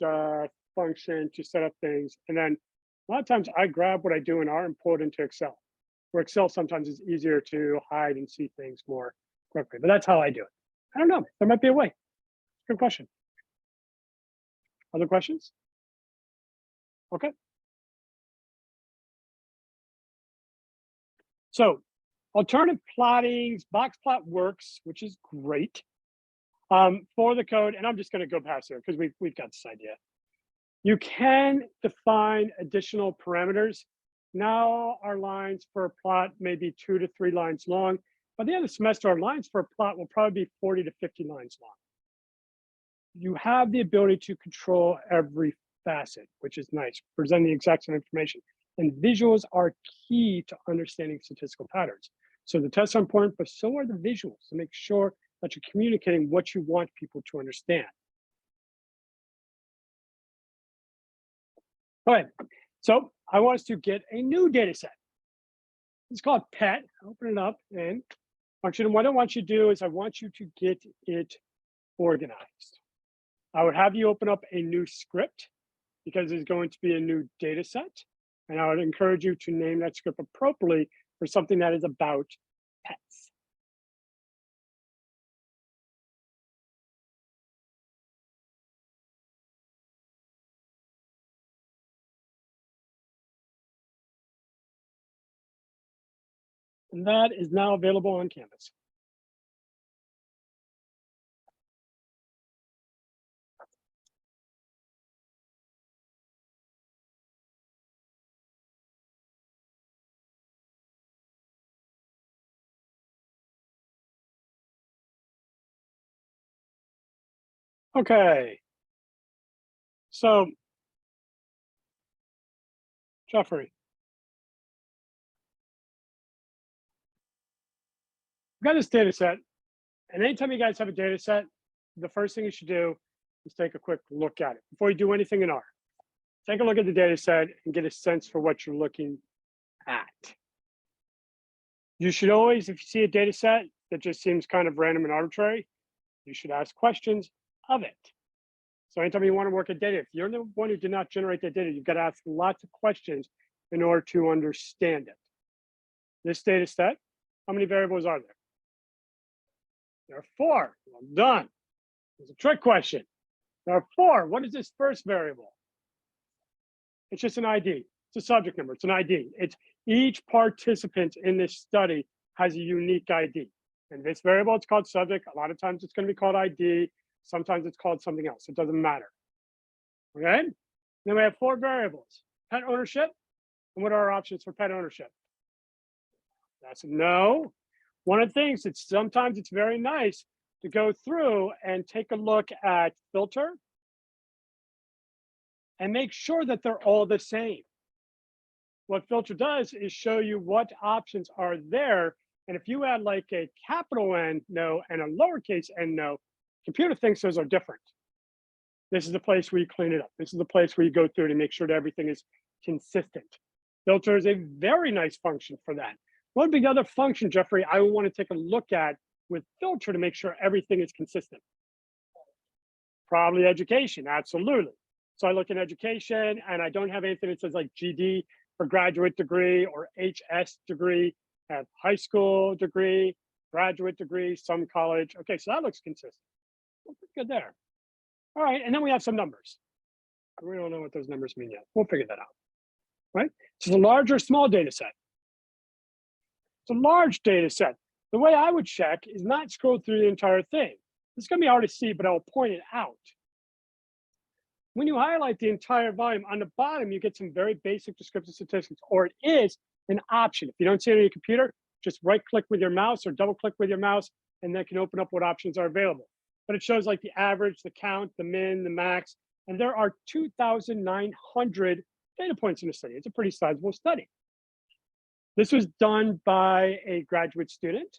function to set up things. And then a lot of times I grab what I do in R and pull it into Excel, where Excel sometimes is easier to hide and see things more quickly. But that's how I do it. I don't know. There might be a way. Good question. Other questions? Okay. So alternative plotting, box plot works, which is great for the code. And I'm just going to go past here because we've got this idea. You can define additional parameters. Now our lines for a plot may be 2 to 3 lines long. By the end of the semester, our lines for a plot will probably be 40 to 50 lines long. You have the ability to control every facet, which is nice, presenting the exact same information. And visuals are key to understanding statistical patterns. So the tests are important, but so are the visuals to make sure that you're communicating what you want people to understand. All right, so I want us to get a new data set. It's called PET. Open it up, and what I want you to do is I want you to get it organized. I would have you open up a new script because there's going to be a new data set. And I would encourage you to name that script appropriately for something that is about pets. And that is now available on Canvas. Okay. So Jeffrey. We've got this data set, and anytime you guys have a data set, the first thing you should do is take a quick look at it before you do anything in R. Take a look at the data set and get a sense for what you're looking at. You should always, if you see a data set that just seems kind of random and arbitrary, you should ask questions of it. So anytime you want to work at data, if you're the one who did not generate that data, you've got to ask lots of questions in order to understand it. This data set, how many variables are there? There are 4. Well done. It's a trick question. There are 4. What is this first variable? It's just an ID. It's a subject number. It's an ID. It's each participant in this study has a unique ID. And this variable, it's called subject. A lot of times it's going to be called ID. Sometimes it's called something else. It doesn't matter. Okay? Then we have 4 variables. Pet ownership. And what are our options for pet ownership? That's no. One of the things that sometimes it's very nice to go through and take a look at filter and make sure that they're all the same. What filter does is show you what options are there. And if you add like a capital N no and a lowercase n no, computer thinks those are different. This is the place where you clean it up. This is the place where you go through to make sure that everything is consistent. Filter is a very nice function for that. One big other function, Jeffrey, I want to take a look at with filter to make sure everything is consistent. Probably education, absolutely. So I look at education and I don't have anything that says like GD for graduate degree or HS degree, have high school degree, graduate degree, some college. Okay, so that looks consistent. Well, pretty good there. All right, and then we have some numbers. We don't know what those numbers mean yet. We'll figure that out, right? So it's a large or small data set. It's a large data set. The way I would check is not scroll through the entire thing. It's going to be hard to see, but I'll point it out. When you highlight the entire volume, on the bottom, you get some very basic descriptive statistics, or it is an option. If you don't see it on your computer, just right-click with your mouse or double-click with your mouse, and that can open up what options are available. But it shows like the average, the count, the min, the max, and there are 2,900 data points in the study. It's a pretty sizable study. This was done by a graduate student.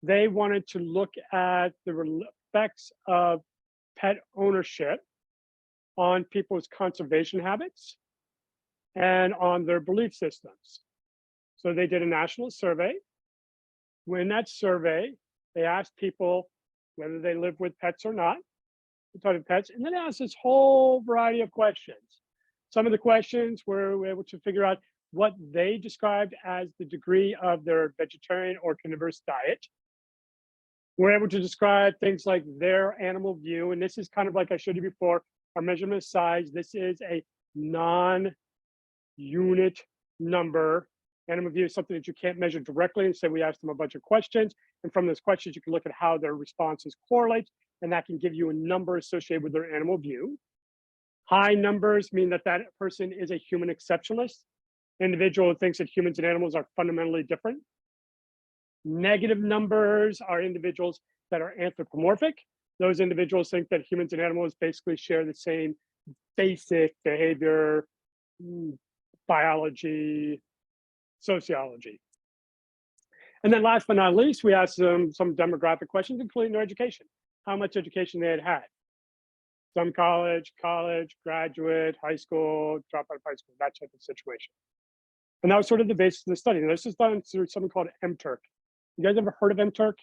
They wanted to look at the effects of pet ownership on people's conservation habits and on their belief systems. So they did a national survey. In that survey, they asked people whether they live with pets or not, the type of pets, and then asked this whole variety of questions. Some of the questions were able to figure out what they described as the degree of their vegetarian or carnivorous diet. We're able to describe things like their animal view, and this is kind of like I showed you before, our measurement of size. This is a non-unit number. Animal view is something that you can't measure directly, and so we asked them a bunch of questions, and from those questions, you can look at how their responses correlate, and that can give you a number associated with their animal view. High numbers mean that that person is a human exceptionalist, individual who thinks that humans and animals are fundamentally different. Negative numbers are individuals that are anthropomorphic. Those individuals think that humans and animals basically share the same basic behavior, biology, sociology. And then last but not least, we asked them some demographic questions, including their education, how much education they had had. Some college, graduate, high school, drop out of high school, that type of situation. And that was sort of the basis of the study. And this is done through something called MTurk. You guys ever heard of MTurk?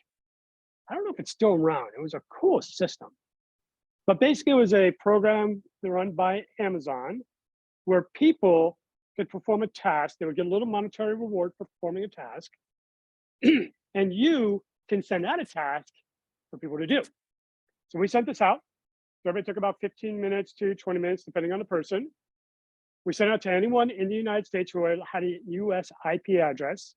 I don't know if it's still around. It was a cool system. But basically, it was a program run by Amazon where people could perform a task. They would get a little monetary reward for performing a task. And you can send out a task for people to do. So we sent this out. Survey took about 15 minutes to 20 minutes, depending on the person. We sent it out to anyone in the United States who had a US IP address,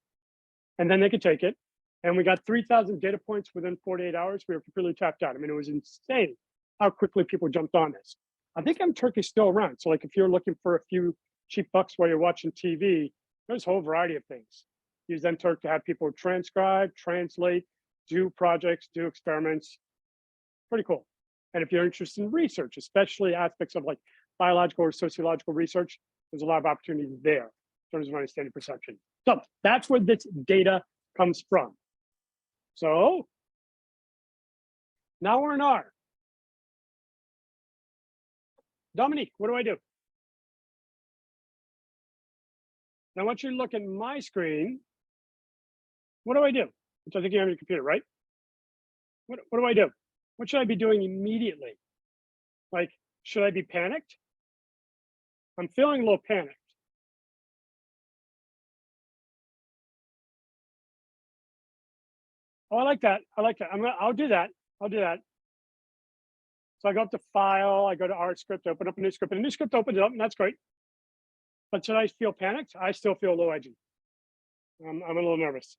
and then they could take it. And we got 3,000 data points within 48 hours. We were completely tapped out. I mean, it was insane how quickly people jumped on this. I think MTurk is still around. So like if you're looking for a few cheap bucks while you're watching TV, there's a whole variety of things. Use MTurk to have people transcribe, translate, do projects, do experiments. Pretty cool. And if you're interested in research, especially aspects of like biological or sociological research, there's a lot of opportunities there. in terms of understanding perception. So that's where this data comes from. So now we're in R. Dominique, what do I do? Now, I want you to look at my screen. What do I do? Which I think you have on your computer, right? What do I do? What should I be doing immediately? Like, should I be panicked? I'm feeling a little panicked. Oh, I like that. I like that. I'll do that. I'll do that. So I go up to File, I go to R script, open up a new script, and a new script opens up, and that's great. But should I feel panicked? I still feel a little edgy. I'm a little nervous.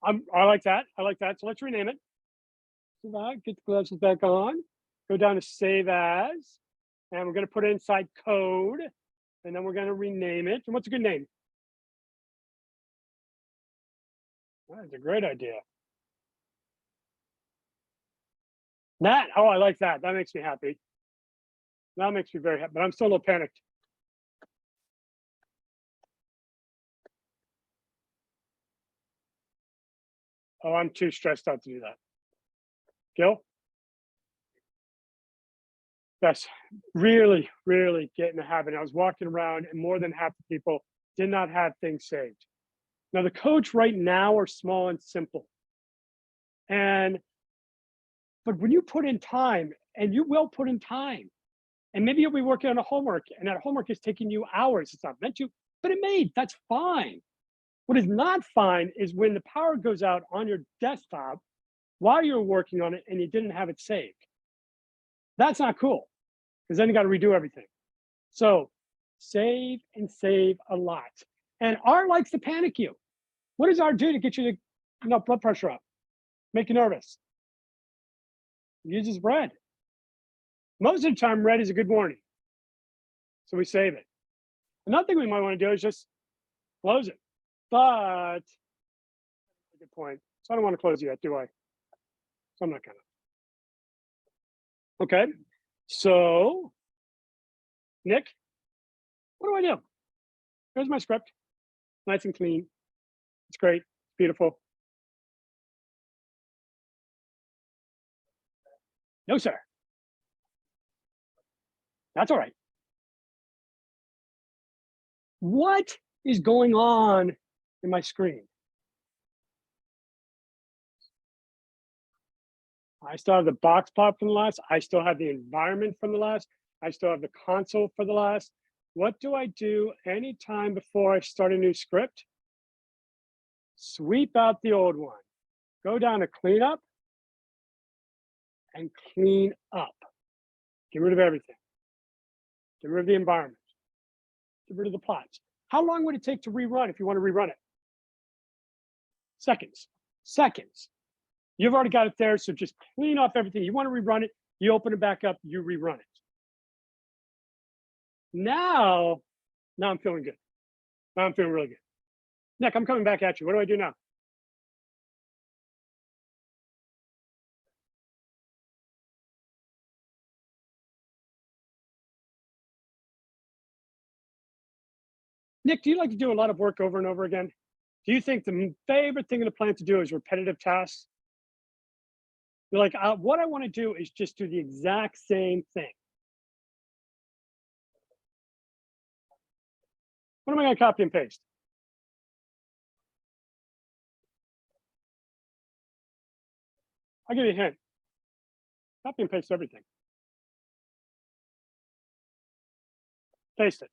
I like that. I like that. So let's rename it. Get the glasses back on. Go down to Save As, and we're going to put it inside Code, and then we're going to rename it. And what's a good name? That's a great idea. That, oh, I like that. That makes me happy. That makes me very happy, but I'm still a little panicked. Oh, I'm too stressed out to do that. Gil? Yes, really, really get in the habit. I was walking around and more than half the people did not have things saved. Now the codes right now are small and simple. But when you put in time, and you will put in time, and maybe you'll be working on a homework and that homework is taking you hours. It's not meant to, but it may, that's fine. What is not fine is when the power goes out on your desktop while you're working on it and you didn't have it saved. That's not cool, because then you got to redo everything. So save and save a lot. And R likes to panic you. What does R do to get you to, blood pressure up, make you nervous? It uses red. Most of the time, red is a good warning. So we save it. Another thing we might want to do is just close it. But, good point. So I don't want to close it yet, do I? So I'm not gonna. Okay, so Nick, what do I do? Here's my script, nice and clean. It's great, it's beautiful. No, sir. That's all right. What is going on in my screen? I still have the box plot from the last. I still have the environment from the last. I still have the console for the last. What do I do anytime before I start a new script? Sweep out the old one. Go down to cleanup and clean up. Get rid of everything. Get rid of the environment. Get rid of the plots. How long would it take to rerun if you want to rerun it? Seconds. Seconds. You've already got it there, so just clean off everything. You want to rerun it, you open it back up, you rerun it. Now I'm feeling good. Now I'm feeling really good. Nick, I'm coming back at you. What do I do now? Nick, do you like to do a lot of work over and over again? Do you think the favorite thing in the plant to do is repetitive tasks? You're like, what I want to do is just do the exact same thing. What am I going to copy and paste? I'll give you a hint. Copy and paste everything. Paste it.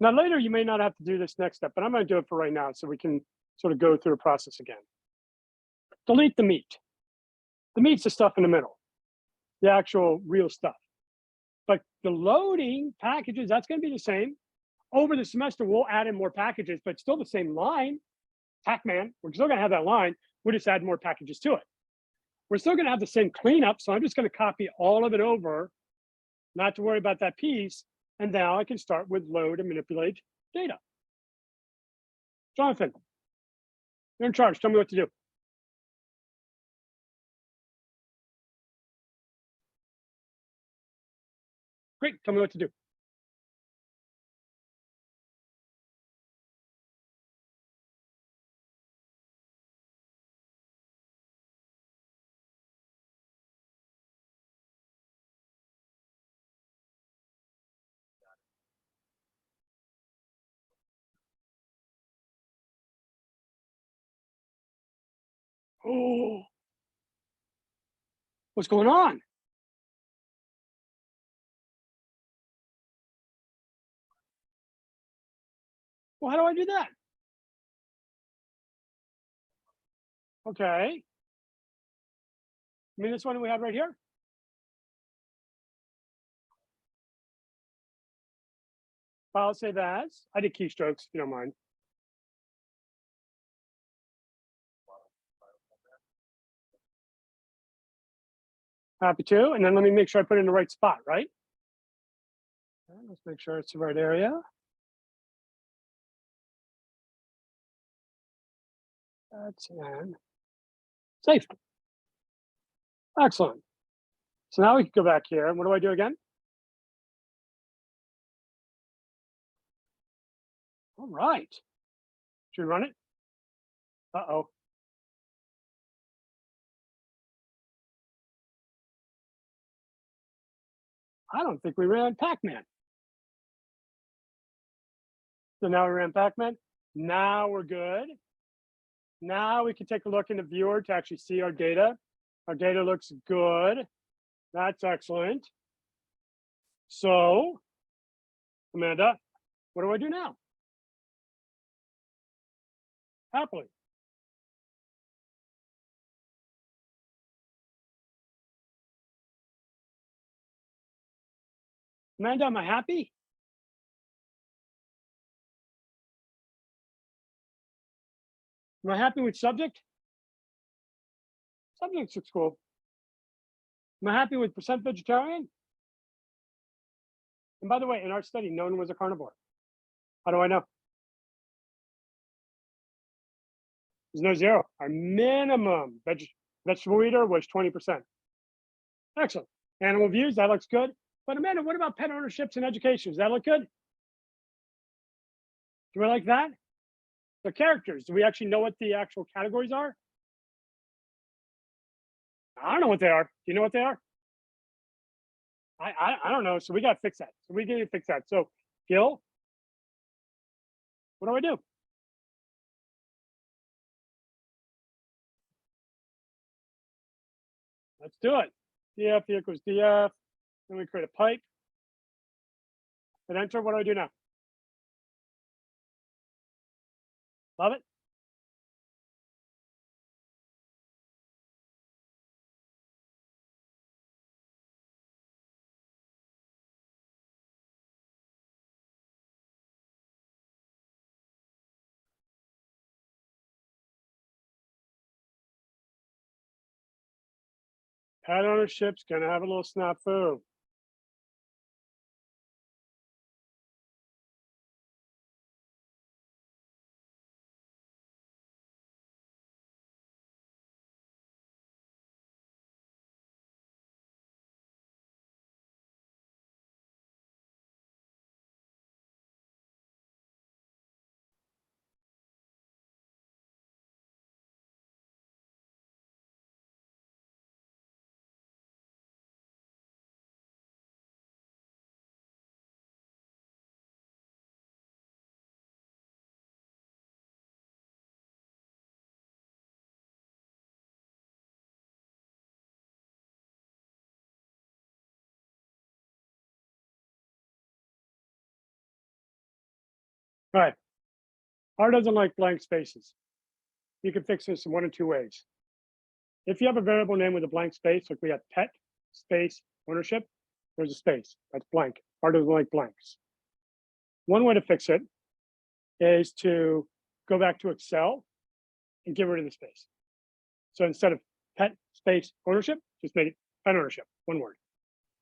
Now later, you may not have to do this next step, but I'm going to do it for right now so we can sort of go through the process again. Delete the meat. The meat's the stuff in the middle, the actual real stuff. But the loading packages, that's going to be the same. Over the semester, we'll add in more packages, but still the same line. Pac-Man, we're still going to have that line. We'll just add more packages to it. We're still going to have the same cleanup, so I'm just going to copy all of it over, not to worry about that piece. And now I can start with load and manipulate data. Jonathan, you're in charge. Tell me what to do. Great. Tell me what to do. Oh, what's going on? Well, how do I do that? Okay. I mean, this one we have right here. File save as. I did keystrokes, if you don't mind. Happy to. And then let me make sure I put it in the right spot, right? Okay, let's make sure it's the right area. That's in. Safe. Excellent. So now we can go back here. And what do I do again? All right. Should we run it? Uh-oh. I don't think we ran Pac-Man. So now we ran Pac-Man. Now we're good. Now we can take a look in the viewer to actually see our data. Our data looks good. That's excellent. So, Amanda, what do I do now? Happily. Amanda, am I happy? Am I happy with subject? Subject looks cool. Am I happy with percent vegetarian? And by the way, in our study, no one was a carnivore. How do I know? There's no zero. Our minimum vegetable eater was 20%. Excellent. Animal views, that looks good. But Amanda, what about pet ownerships and education? Does that look good? Do we like that? The characters, do we actually know what the actual categories are? I don't know what they are. Do you know what they are? I don't know. So we got to fix that. So we got to fix that. So Gil, what do I do? Let's do it. DF equals DF. Then we create a pipe. And enter. What do I do now? Love it. Pet ownership's gonna have a little snafu. All right. R doesn't like blank spaces. You can fix this in one of two ways. If you have a variable name with a blank space, like we have pet space ownership, there's a space that's blank. R doesn't like blanks. One way to fix it is to go back to Excel and get rid of the space. So instead of pet space ownership, just make it pet ownership, one word.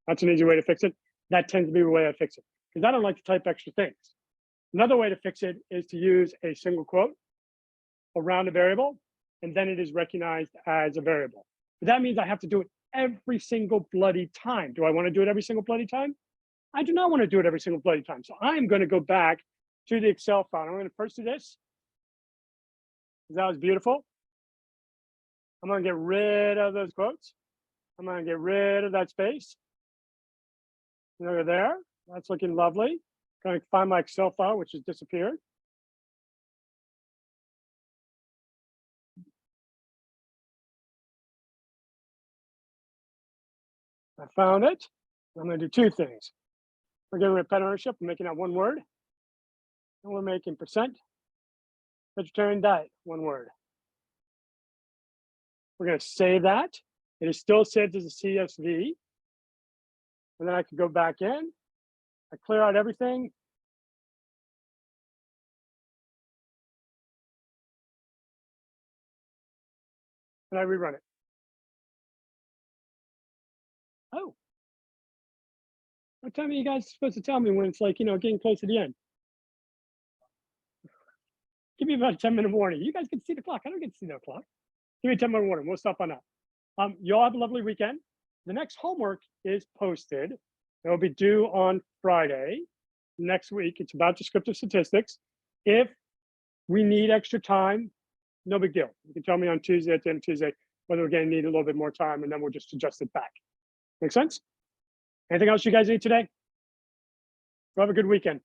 That's an easy way to fix it. That tends to be the way I fix it because I don't like to type extra things. Another way to fix it is to use a single quote around a variable, and then it is recognized as a variable. But that means I have to do it every single bloody time. Do I want to do it every single bloody time? I do not want to do it every single bloody time. So I'm going to go back to the Excel file. I'm going to first do this. That was beautiful. I'm going to get rid of those quotes. I'm going to get rid of that space. Look at there. That's looking lovely. Going to find my Excel file, which has disappeared. I found it. I'm going to do two things. We're getting rid of pet ownership. We're making that one word. And we're making percent vegetarian diet one word. We're going to save that. It is still saved as a CSV. And then I can go back in. I clear out everything. And I rerun it. Oh. What time are you guys supposed to tell me when it's like, getting close to the end? Give me about a 10-minute warning. You guys can see the clock. I don't get to see the clock. Give me a 10-minute warning. We'll stop on that. You all have a lovely weekend. The next homework is posted. It will be due on Friday next week. It's about descriptive statistics. If we need extra time, no big deal. You can tell me on Tuesday, at the end of Tuesday, whether we're going to need a little bit more time, and then we'll just adjust it back. Make sense? Anything else you guys need today? Have a good weekend.